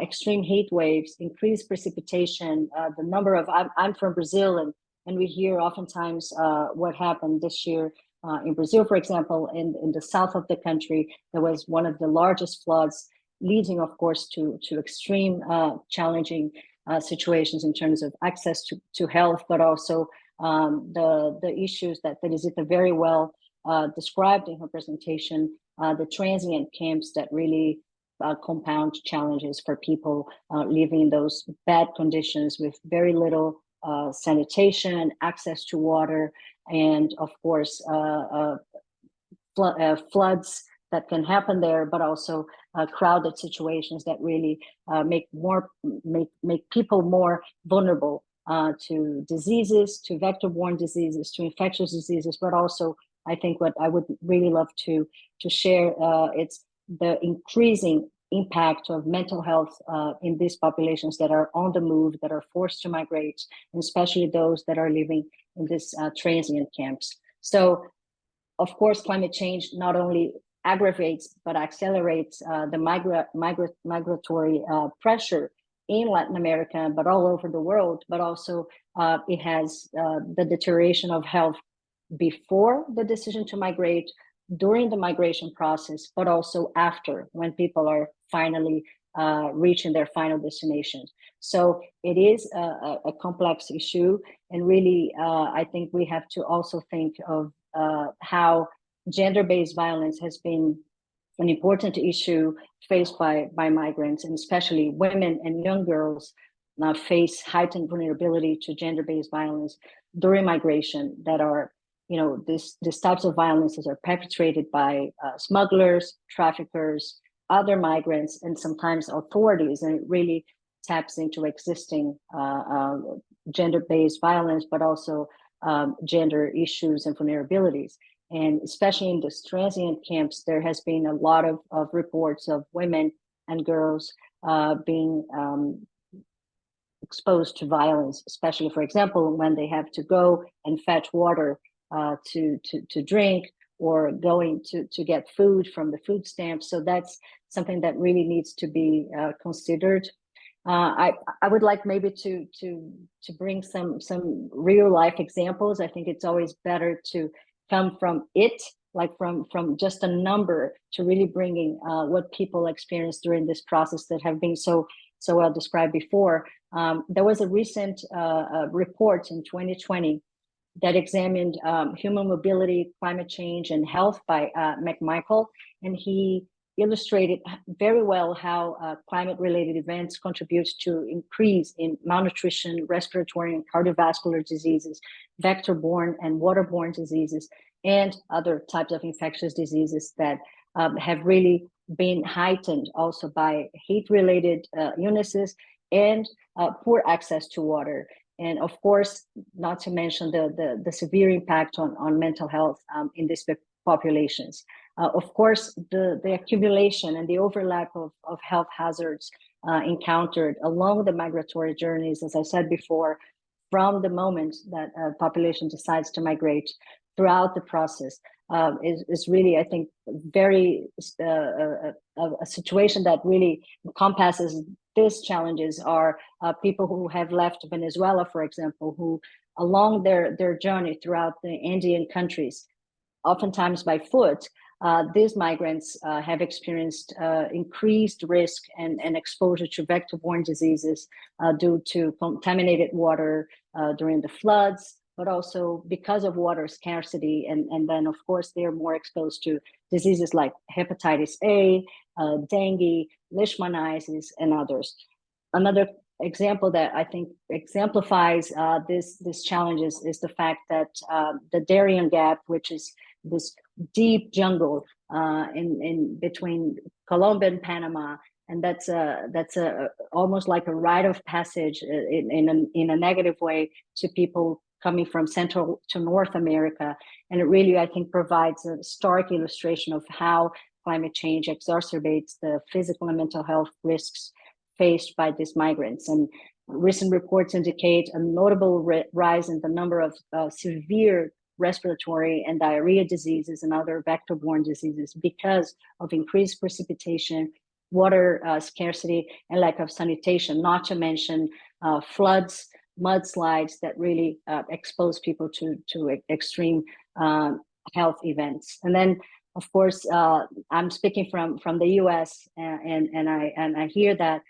extreme heat waves, increased precipitation, the number of, I'm from Brazil, and we hear oftentimes what happened this year in Brazil, for example, in the south of the country, there was one of the largest floods, leading, of course, to extreme challenging situations in terms of access to health, but also the issues that Teresita very well described in her presentation, the transient camps that really compound challenges for people living in those bad conditions with very little sanitation, access to water, and of course, floods that can happen there, but also crowded situations that really make people more vulnerable to diseases, to vector-borne diseases, to infectious diseases, but also I think what I would really love to share, it's the increasing impact of mental health in these populations that are on the move, that are forced to migrate, and especially those that are living in these transient camps. So, of course, climate change not only aggravates but accelerates the migratory pressure in Latin America, but all over the world, but also it has the deterioration of health before the decision to migrate, during the migration process, but also after, when people are finally reaching their final destinations. So it is a complex issue, and really, I think we have to also think of how gender-based violence has been an important issue faced by migrants, and especially women and young girls now face heightened vulnerability to gender-based violence during migration, that are, you know, these types of violences are perpetrated by smugglers, traffickers, other migrants, and sometimes authorities, and it really taps into existing gender-based violence, but also gender issues and vulnerabilities. And especially in these transient camps, there has been a lot of reports of women and girls being exposed to violence, especially, for example, when they have to go and fetch water to drink, or going to get food from the food stamps. So that's something that really needs to be considered. I would like maybe to bring some real life examples. I think it's always better to come from it like from just a number to really bringing what people experience during this process that have been so well described before. There was a recent report in 2020 that examined human mobility, climate change, and health by McMichael, and he illustrated very well how climate-related events contribute to increase in malnutrition, respiratory and cardiovascular diseases, vector-borne and waterborne diseases, and other types of infectious diseases that have really been heightened also by heat-related illnesses and poor access to water. And of course, not to mention the severe impact on mental health in these populations. Of course, the accumulation and the overlap of health hazards encountered along the migratory journeys, as I said before, from the moment that a population decides to migrate throughout the process is really, I think, very a situation that really encompasses these challenges are people who have left Venezuela, for example, who along their journey throughout the Andean countries, oftentimes by foot, these migrants have experienced increased risk and exposure to vector-borne diseases due to contaminated water during the floods, but also because of water scarcity. And then, of course, they're more exposed to diseases like hepatitis A, dengue, leishmaniasis, and others. Another example that I think exemplifies these challenges is the fact that the Darien Gap, which is this deep jungle in between Colombia and Panama, and that's almost like a rite of passage in a negative way to people coming from Central to North America. And it really, I think, provides a stark illustration of how climate change exacerbates the physical and mental health risks faced by these migrants. And recent reports indicate a notable rise in the number of severe respiratory and diarrhea diseases and other vector-borne diseases because of increased precipitation, water scarcity, and lack of sanitation, not to mention floods, mudslides that really expose people to extreme health events. And then, of course, I'm speaking from the U.S. and I hear that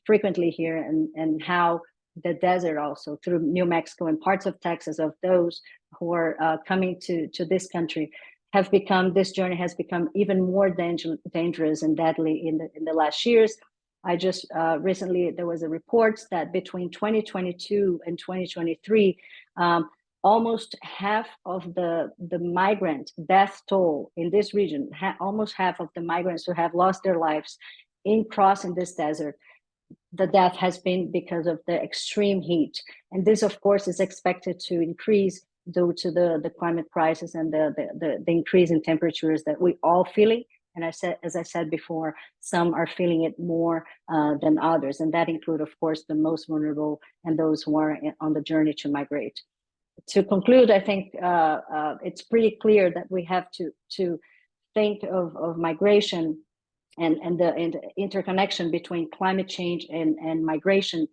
frequently here, and how the desert also through New Mexico and parts of Texas of those who are coming to this country this journey has become even more dangerous and deadly in the last years. I just recently, there was a report that between 2022 and 2023, almost half of the migrant death toll in this region, almost half of the migrants who have lost their lives in crossing this desert, the death has been because of the extreme heat. And this, of course, is expected to increase due to the climate crisis and the increase in temperatures that we all feeling. And as I said before, some are feeling it more than others. And that include, of course, the most vulnerable and those who are on the journey to migrate. To conclude, I think it's pretty clear that we have to think of migration and the interconnection between climate change and migration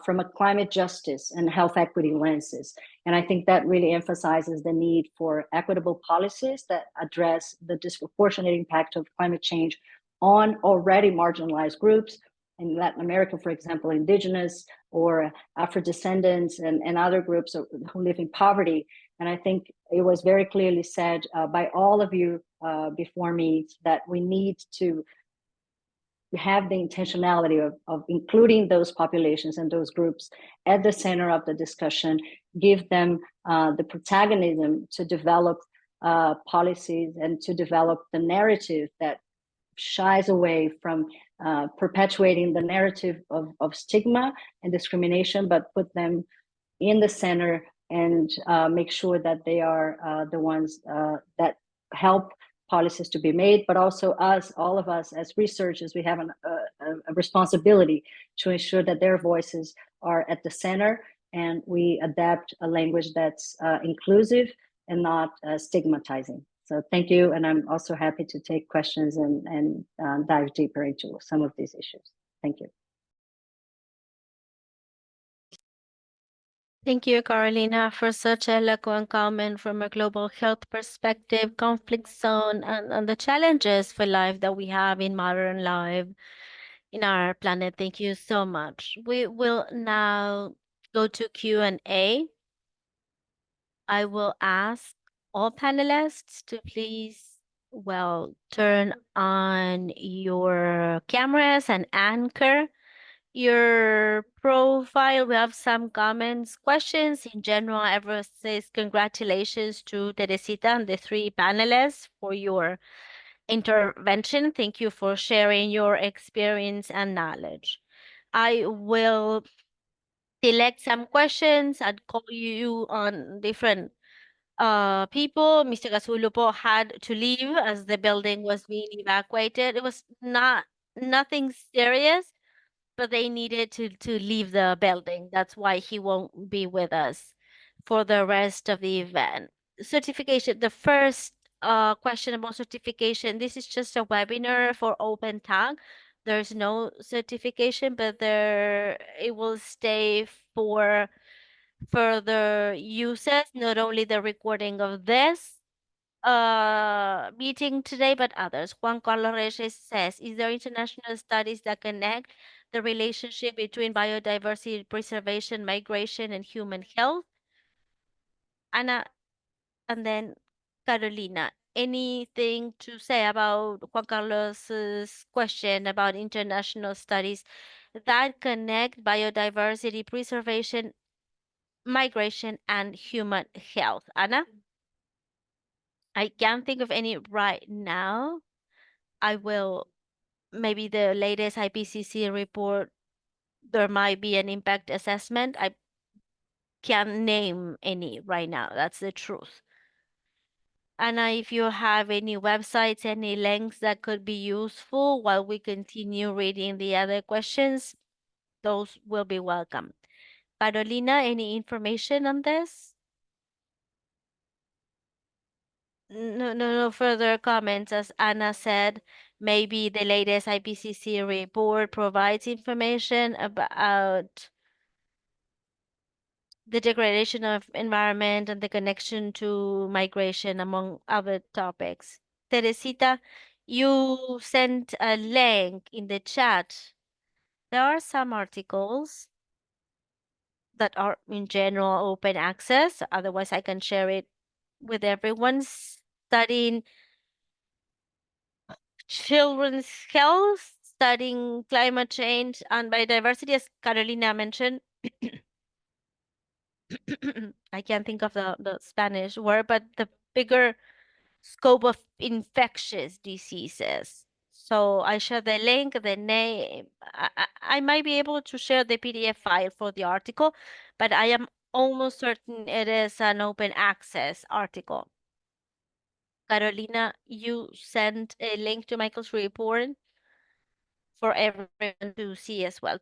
from a climate justice and health equity lenses. And I think that really emphasizes the need for equitable policies that address the disproportionate impact of climate change on already marginalized groups in Latin America, for example, indigenous or Afro-descendants and other groups who live in poverty. And I think it was very clearly said by all of you before me that we need to have the intentionality of including those populations and those groups at the center of the discussion, give them the protagonism to develop policies and to develop the narrative that shies away from perpetuating the narrative of stigma and discrimination, but put them in the center and make sure that they are the ones that help policies to be made, but also all of us as researchers, we have a responsibility to ensure that their voices are at the center and we adapt a language that's inclusive and not stigmatizing. So thank you, and I'm also happy to take questions and dive deeper into some of these issues. Thank you. Thank you, Carolina, for such eloquent comment from a global health perspective, conflict zone, and the challenges for life that we have in modern life in our planet. Thank you so much. We will now go to Q&A. I will ask all panelists to please, well, turn on your cameras and anchor your profile. We have some comments, questions. In general, everyone says congratulations to Teresita and the three panelists for your intervention. Thank you for sharing your experience and knowledge. I will select some questions and call you on different people. Mr. Gasulupo had to leave as the building was being evacuated. It was nothing serious, but they needed to leave the building. That's why he won't be with us for the rest of the event. Certification, the first question about certification, this is just a webinar for open talk. There's no certification, but there it will stay for further uses, not only the recording of this meeting today, but others. Juan Carlos Reyes says, is there international studies that connect the relationship between biodiversity preservation, migration, and human health? Ana, and then Carolina, anything to say about Juan Carlos's question about international studies that connect biodiversity preservation, migration, and human health? Ana? I can't think of any right now. I will, maybe the latest IPCC report, there might be an impact assessment. I can't name any right now. That's the truth. Anna, if you have any websites, any links that could be useful while we continue reading the other questions, those will be welcome. Carolina, any information on this? No further comments. As Anna said, maybe the latest IPCC report provides information about the degradation of environment and the connection to migration, among other topics. Teresita, you sent a link in the chat. There are some articles that are in general open access. Otherwise, I can share it with everyone. Studying children's health, studying climate change and biodiversity, as Carolina mentioned. I can't think of the Spanish word, but the bigger scope of infectious diseases. So I share the link, the name. I might be able to share the PDF file for the article, but I am almost certain it is an open access article. Carolina, you sent a link to Michael's report for everyone to see as well.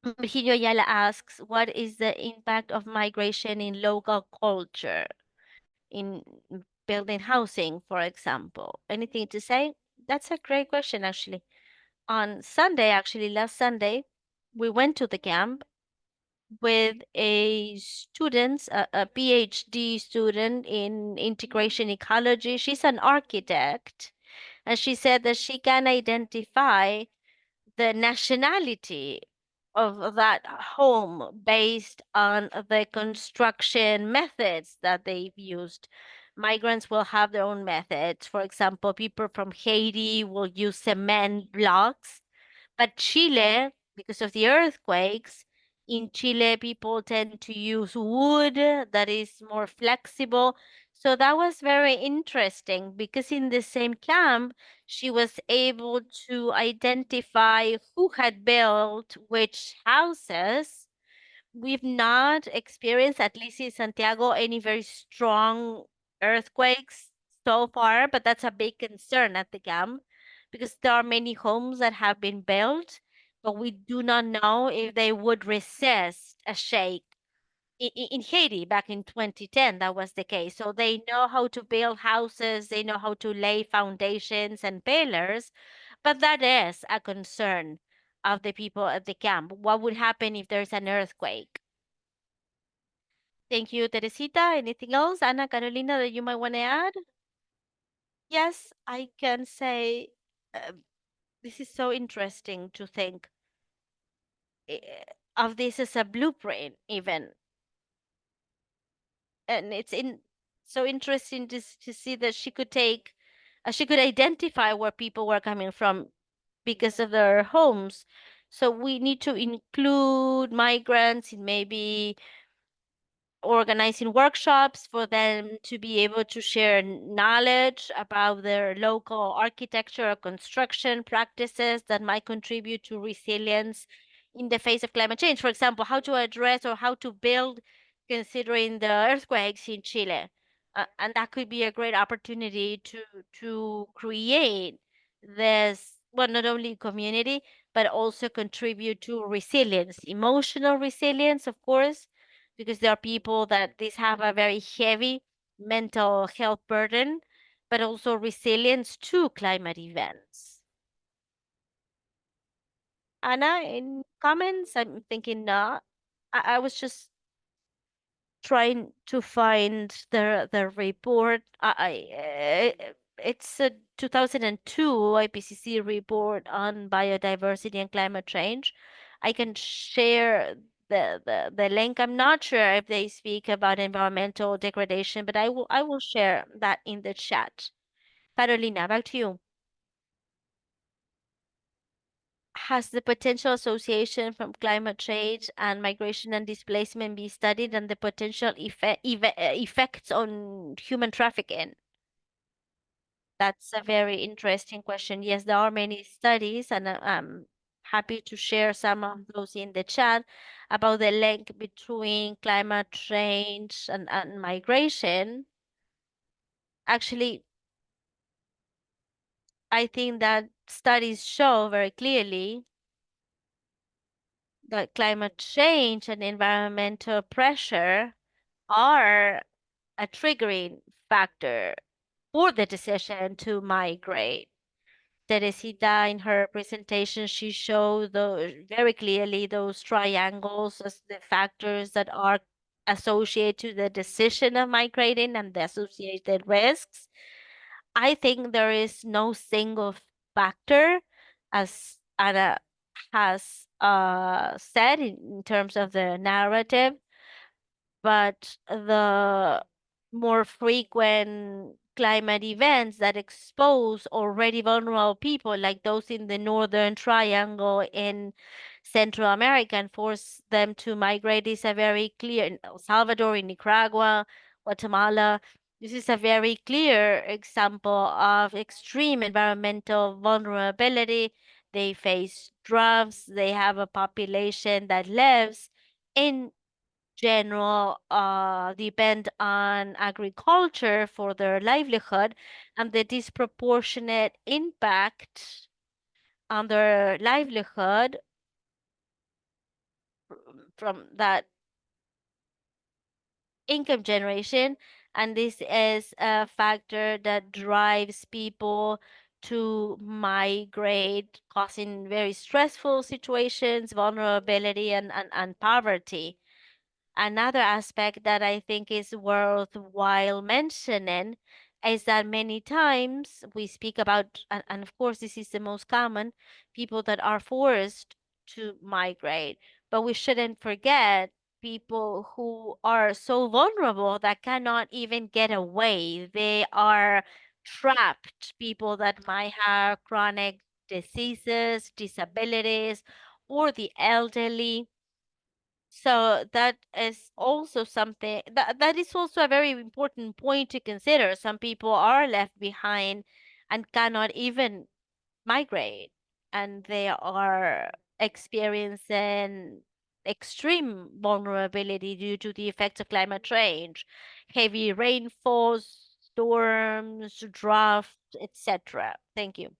Virgilio Ayala asks, what is the impact of migration in local culture, in building housing, for example? Anything to say? That's a great question, actually. On Sunday, actually, last Sunday, we went to the camp with a student, a PhD student in integration ecology. She's an architect, and she said that she can identify the nationality of that home based on the construction methods that they've used. Migrants will have their own methods. For example, people from Haiti will use cement blocks, but Chile, because of the earthquakes, in Chile, people tend to use wood that is more flexible. So that was very interesting because in the same camp, she was able to identify who had built which houses. We've not experienced, at least in Santiago, any very strong earthquakes so far, but that's a big concern at the camp because there are many homes that have been built, but we do not know if they would resist a shake. In Haiti back in 2010, that was the case. So they know how to build houses, they know how to lay foundations and pillars, but that is a concern. of the people at the camp? What would happen if there's an earthquake? Thank you, Teresita. Anything else, Ana Carolina, that you might want to add? Yes, I can say uh, this is so interesting to think of this as a blueprint, even. And it's so interesting to see that she could identify where people were coming from because of their homes. So we need to include migrants in maybe organizing workshops for them to be able to share knowledge about their local architecture or construction practices that might contribute to resilience in the face of climate change. For example, how to address or how to build considering the earthquakes in Chile. And that could be a great opportunity to create this, well, not only community, but also contribute to resilience, emotional resilience, of course, because there are people that these have a very heavy mental health burden, but also resilience to climate events. Anna, in comments, I'm thinking not. I was just trying to find the report. It's a 2002 IPCC report on biodiversity and climate change. I can share the link. I'm not sure if they speak about environmental degradation, but I will share that in the chat. Carolina, back to you. Has the potential association from climate change and migration and displacement been studied and the potential effects on human trafficking? That's a very interesting question. Yes, there are many studies, and I'm happy to share some of those in the chat about the link between climate change and migration. Actually, I think that studies show very clearly that climate change and environmental pressure are a triggering factor for the decision to migrate. Teresita, in her presentation, she showed those very clearly those triangles as the factors that are associated to the decision of migrating and the associated risks. I think there is no single factor, as Anna has said in terms of the narrative, but the more frequent climate events that expose already vulnerable people, like those in the Northern Triangle in Central America, and force them to migrate, is a very clear, in El Salvador, in Nicaragua, Guatemala. This is a very clear example of extreme environmental vulnerability. They face droughts, they have a population that lives in general depend on agriculture for their livelihood, and the disproportionate impact on their livelihood from that income generation. And this is a factor that drives people to migrate, causing very stressful situations, vulnerability, and poverty. Another aspect that I think is worthwhile mentioning is that many times we speak about, and of course, this is the most common, people that are forced to migrate. But we shouldn't forget people who are so vulnerable that cannot even get away. They are trapped, people that might have chronic diseases, disabilities, or the elderly. So that is also something that is also a very important point to consider. Some people are left behind and cannot even migrate, and they are experiencing extreme vulnerability due to the effects of climate change, heavy rainfalls, storms, drought, etc. Thank you.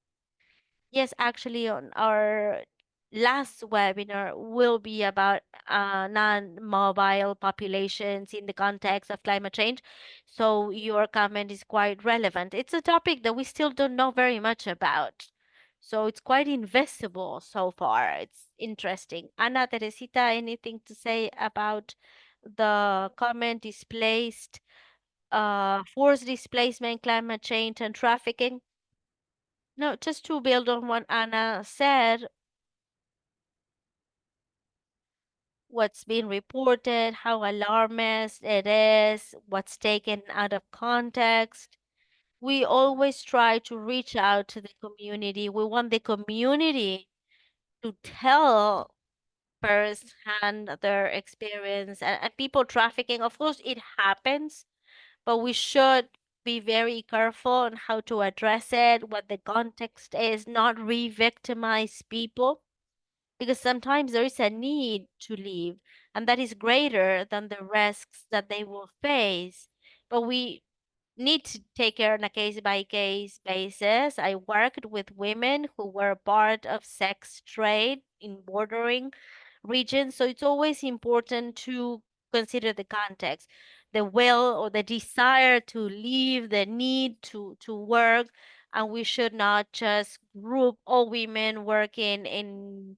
Yes, actually, on our last webinar will be about non-mobile populations in the context of climate change. So your comment is quite relevant. It's a topic that we still don't know very much about. So it's quite invisible so far. It's interesting. Ana Teresita, anything to say about the comment displaced, forced displacement, climate change, and trafficking? No, just to build on what Anna said, what's been reported, how alarmist it is, what's taken out of context. We always try to reach out to the community. We want the community to tell firsthand their experience. And people trafficking, of course, it happens, but we should be very careful on how to address it, what the context is, not re-victimize people, because sometimes there is a need to leave, and that is greater than the risks that they will face. But we need to take care on a case by case basis. I worked with women who were part of sex trade in bordering regions, so it's always important to consider the context, the will or the desire to leave, the need to work, and we should not just group all women working in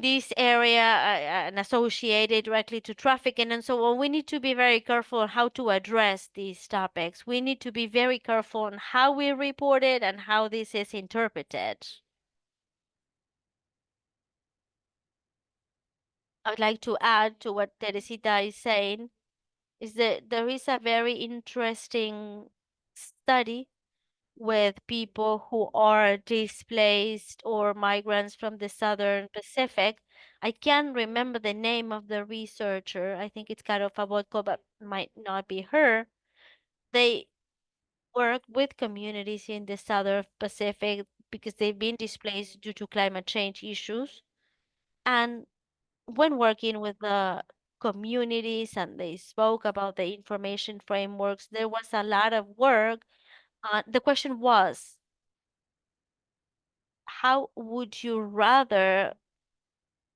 this area and associated directly to trafficking and so on. We need to be very careful on how to address these topics. We need to be very careful on how we report it and how this is interpreted. I would like to add to what Teresita is saying is that there is a very interesting study with people who are displaced or migrants from the Southern Pacific. I can't remember the name of the researcher. I think it's Caro Fabotko, but might not be her. They work with communities in the Southern Pacific because they've been displaced due to climate change issues. And when working with the communities and they spoke about the information frameworks, there was a lot of work. The question was, how would you rather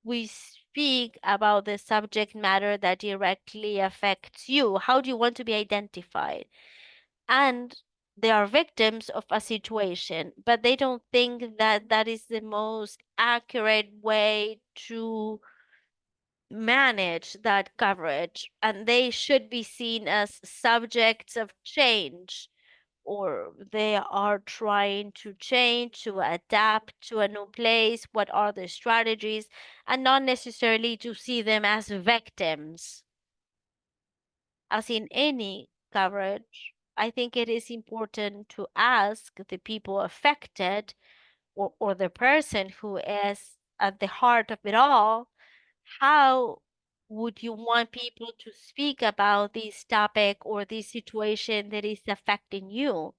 we speak about the subject matter that directly affects you? How do you want to be identified? And they are victims of a situation, but they don't think that that is the most accurate way to manage that coverage. And they should be seen as subjects of change, or they are trying to change, to adapt to a new place, what are the strategies, and not necessarily to see them as victims. As in any coverage, I think it is important to ask the people affected, or the person who is at the heart of it all, how would you want people to speak about this topic or this situation that is affecting you?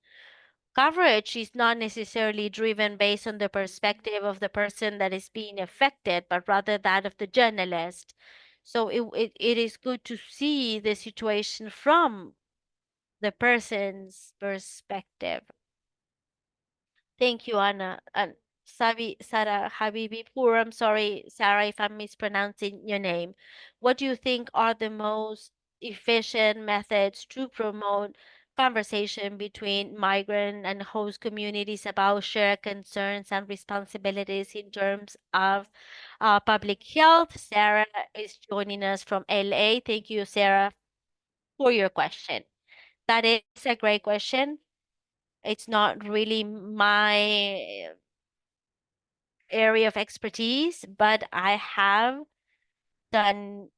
Coverage is not necessarily driven based on the perspective of the person that is being affected, but rather that of the journalist. So it is good to see the situation from the person's perspective. Thank you, Anna. And Sarah Habibipur, I'm sorry, Sarah, if I'm mispronouncing your name. What do you think are the most efficient methods to promote conversation between migrant and host communities about shared concerns and responsibilities in terms of public health? Sarah is joining us from LA. Thank you, Sarah, for your question. That is a great question. It's not really my area of expertise, but I have done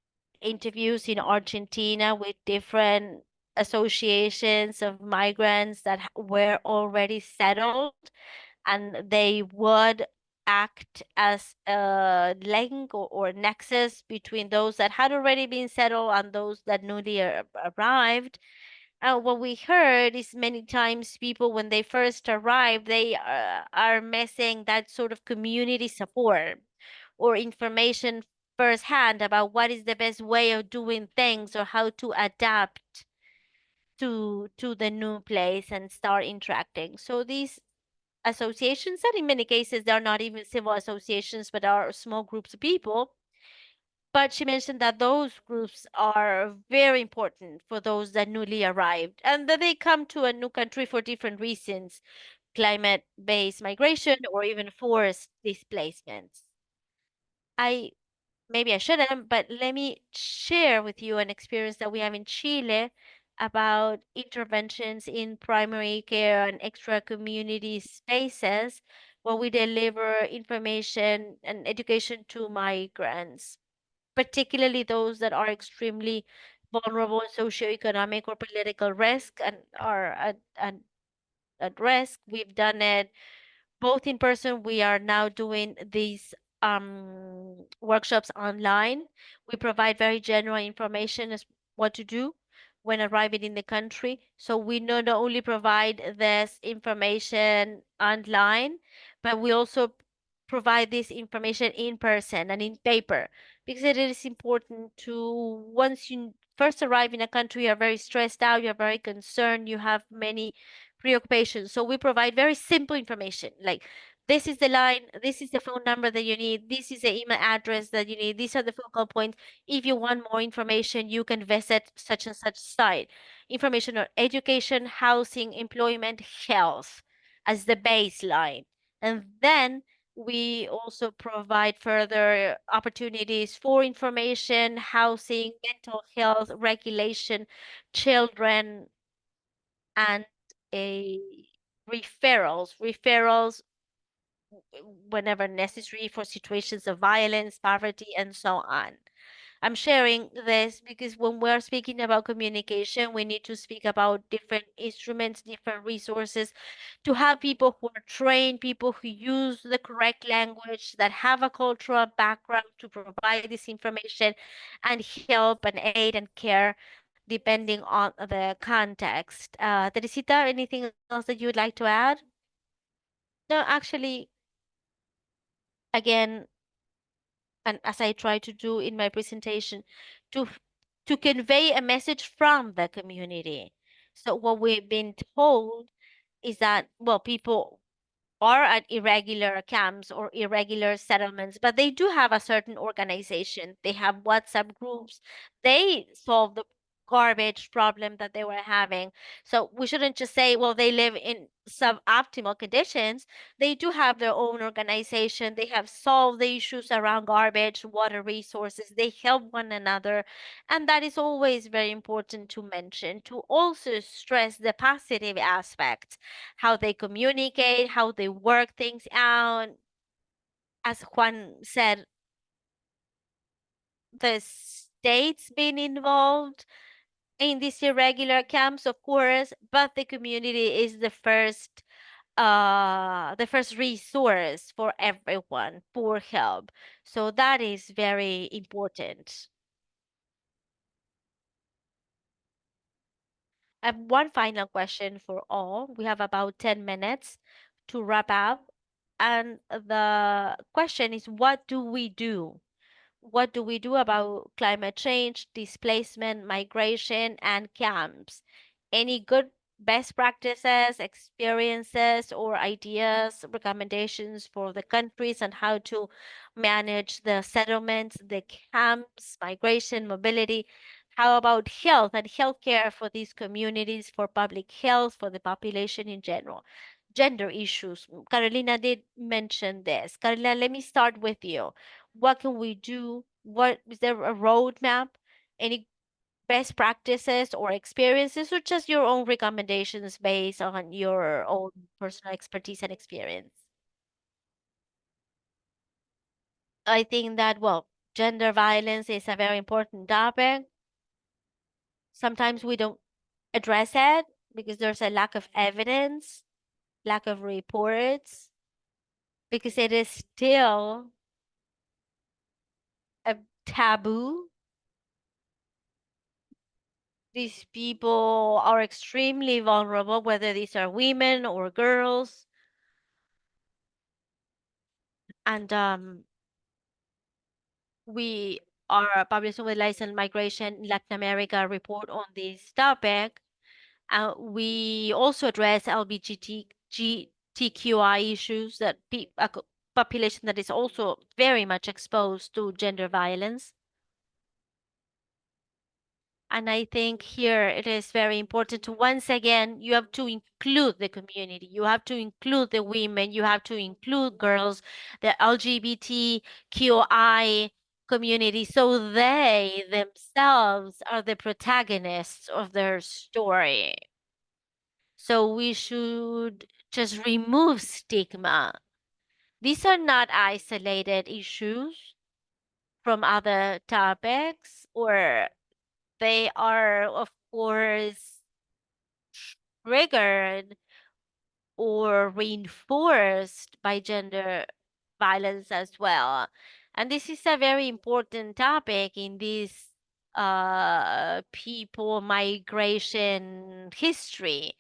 interviews in Argentina with different associations of migrants that were already settled, and they would act as a link or nexus between those that had already been settled and those that newly arrived. What we heard is many times people, when they first arrive, they are missing that sort of community support or information firsthand about what is the best way of doing things or how to adapt to the new place and start interacting. So these associations, that in many cases they're not even civil associations, but are small groups of people. But she mentioned that those groups are very important for those that newly arrived and that they come to a new country for different reasons. climate-based migration or even forced displacements. Maybe I shouldn't, but let me share with you an experience that we have in Chile about interventions in primary care and extra community spaces where we deliver information and education to migrants, particularly those that are extremely vulnerable in socioeconomic or political risk and are at risk. We've done it both in person. We are now doing these workshops online. We provide very general information as what to do when arriving in the country. So we not only provide this information online, but we also provide this information in person and in paper, because it is important to, once you first arrive in a country, you're very stressed out, you're very concerned, you have many preoccupations. So we provide very simple information, like this is the line, this is the phone number that you need, this is the email address that you need, these are the focal points. If you want more information, you can visit such and such site. Information on education, housing, employment, health as the baseline. And then we also provide further opportunities for information, housing, mental health, regulation, children, and a referrals whenever necessary for situations of violence, poverty, and so on. I'm sharing this because when we're speaking about communication, we need to speak about different instruments, different resources, to have people who are trained, people who use the correct language, that have a cultural background to provide this information and help and aid and care depending on the context. Teresita, anything else that you would like to add? No, actually, again, and as I try to do in my presentation, to to convey a message from the community. So what we've been told is that, well, people are at irregular camps or irregular settlements, but they do have a certain organization. They have WhatsApp groups. They solve the garbage problem that they were having. So we shouldn't just say, well, they live in suboptimal conditions. They do have their own organization. They have solved the issues around garbage, water resources. They help one another. And that is always very important to mention, to also stress the positive aspects, how they communicate, how they work things out. As Juan said, the state's been involved in these irregular camps, of course, but the community is the first resource for everyone for help. So that is very important. I have one final question for all. We have about 10 minutes to wrap up. And the question is, what do we do? What do we do about climate change, displacement, migration, and camps? Any good best practices, experiences, or ideas, recommendations for the countries on how to manage the settlements, the camps, migration, mobility? How about health and healthcare for these communities, for public health, for the population in general? Gender issues. Carolina did mention this. Carolina, let me start with you. What can we do? What is there a roadmap? Any best practices or experiences, or just your own recommendations based on your own personal expertise and experience? I think that, well, gender violence is a very important topic. Sometimes we don't address it because there's a lack of evidence, lack of reports, because it is still a taboo. These people are extremely vulnerable, whether these are women or girls. And we are publishing with License Migration in Latin America report on this topic. We also address LGBTQI issues, that population that is also very much exposed to gender violence. And I think here it is very important to, once again, you have to include the community. You have to include the women. You have to include girls, the LGBTQI community, so they themselves are the protagonists of their story. So we should just remove stigma. These are not isolated issues from other topics, or they are, of course, triggered or reinforced by gender violence as well. And this is a very important topic in this people migration history.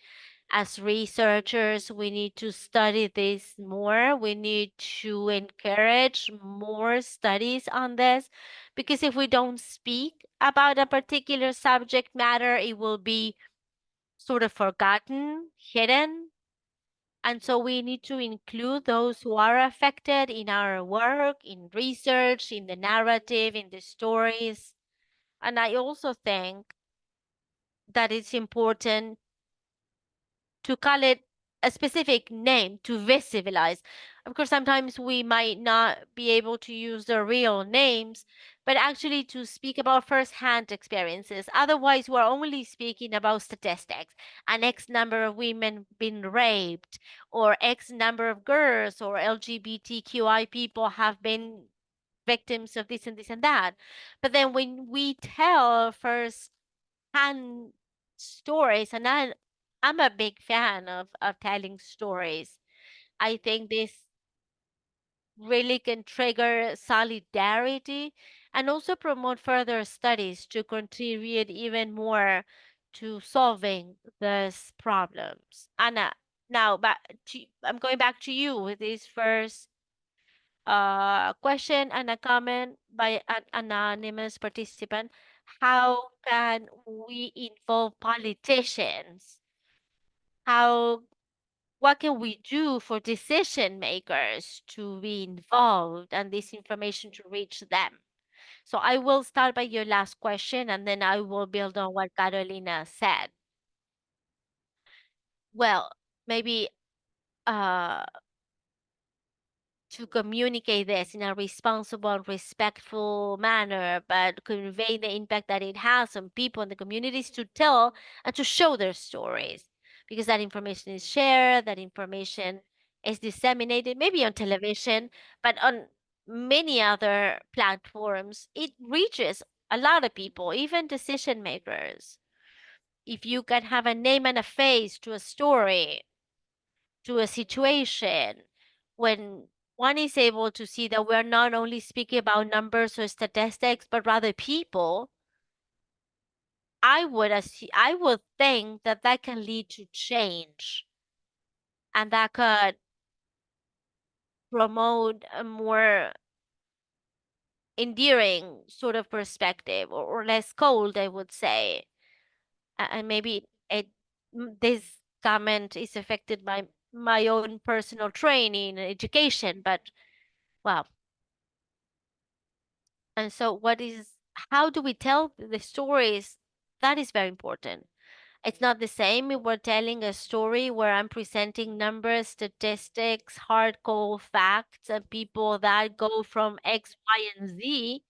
As researchers, we need to study this more. We need to encourage more studies on this, because if we don't speak about a particular subject matter, it will be sort of forgotten, hidden. And so we need to include those who are affected in our work, in research, in the narrative, in the stories. And I also think that it's important to call it a specific name to visibilize. Of course, sometimes we might not be able to use the real names, but actually to speak about first-hand experiences. Otherwise, we're only speaking about statistics, an X number of women been raped, or X number of girls or LGBTQI people have been victims of this and this and that. But then when we tell first-hand stories, and I'm a big fan of telling stories. I think this really can trigger solidarity and also promote further studies to contribute even more to solving these problems. Anna, now I'm going back to you with this first question and a comment by an anonymous participant. How can we involve politicians? How What can we do for decision makers to be involved and this information to reach them? So I will start by your last question, and then I will build on what Carolina said. Well, maybe uh, to communicate this in a responsible, respectful manner, but convey the impact that it has on people in the communities, to tell and to show their stories, because that information is shared, that information is disseminated, maybe on television, but on many other platforms, it reaches a lot of people, even decision makers. If you can have a name and a face to a story, to a situation, when one is able to see that we're not only speaking about numbers or statistics, but rather people, I would think that that can lead to change, and that could promote a more endearing sort of perspective, or less cold, I would say. And maybe this comment is affected by my own personal training and education, but well, and so how do we tell the stories? That is very important. It's not the same if we're telling a story where I'm presenting numbers, statistics, hardcore facts, and people that go from X, Y, and Z,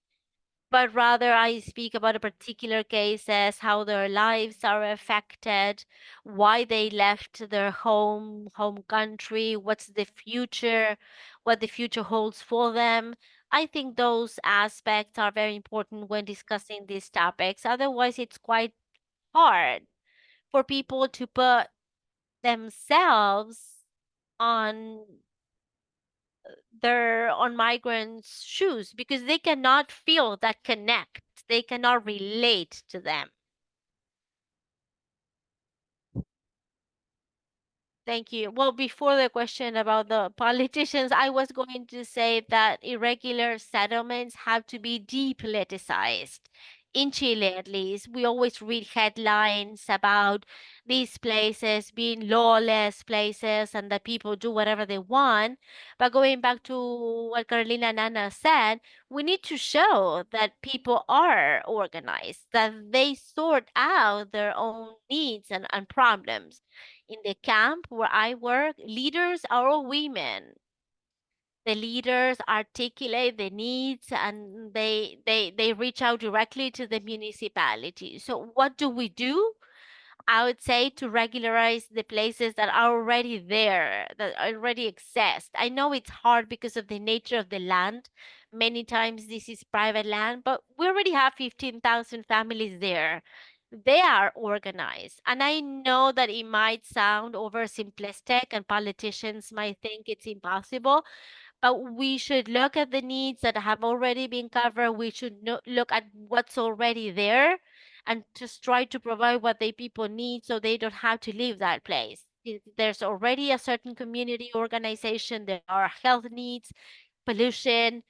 but rather I speak about a particular cases, how their lives are affected, why they left their home country, what's the future, what the future holds for them. I think those aspects are very important when discussing these topics. Otherwise, it's quite hard for people to put themselves on on migrants' shoes, because they cannot feel that connect. They cannot relate to them. Thank you. Well, before the question about the politicians, I was going to say that irregular settlements have to be depoliticized. in Chile at least, we always read headlines about these places being lawless places and that people do whatever they want. But going back to what Carolina and Anna said, we need to show that people are organized, that they sort out their own needs and problems. In the camp where I work, leaders are all women. The leaders articulate the needs and they reach out directly to the municipality. So what do we do? I would say to regularize the places that are already there, that already exist. I know it's hard because of the nature of the land. Many times this is private land, but we already have 15,000 families there. They are organized. And I know that it might sound oversimplistic and politicians might think it's impossible, but we should look at the needs that have already been covered. We should look at what's already there and just try to provide what the people need so they don't have to leave that place. There's already a certain community organization, there are health needs, pollution,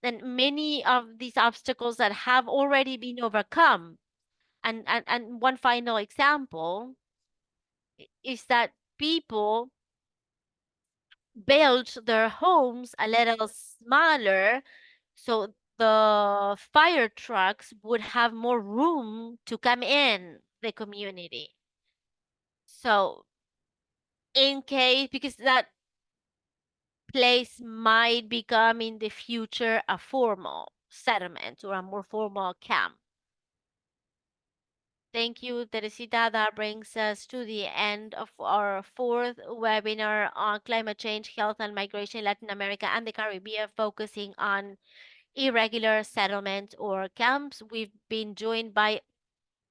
and many of these obstacles that have already been overcome. And one final example is that people built their homes a little smaller so the fire trucks would have more room to come in the community. So in case, because that place might become in the future a formal settlement or a more formal camp. Thank you, Teresita. That brings us to the end of our fourth webinar on climate change, health, and migration in Latin America and the Caribbean, focusing on irregular settlements or camps. We've been joined by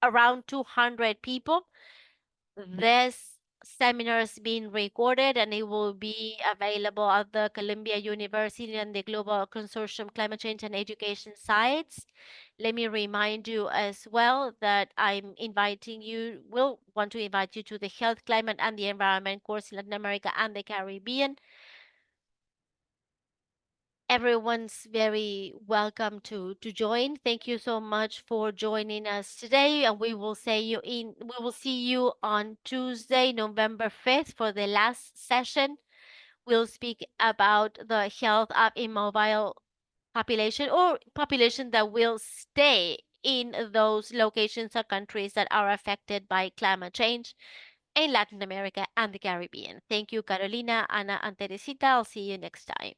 around 200 people. This seminar is being recorded and it will be available at the Columbia University and the Global Consortium Climate Change and Education sites. Let me remind you as well that will want to invite you to the Health, Climate, and the Environment course in Latin America and the Caribbean. Everyone's very welcome to join. Thank you so much for joining us today, and we will see you on Tuesday, November 5th for the last session. We'll speak about the health of immobile population or population that will stay in those locations or countries that are affected by climate change in Latin America and the Caribbean. Thank you, Carolina, Ana, and Teresita. I'll see you next time.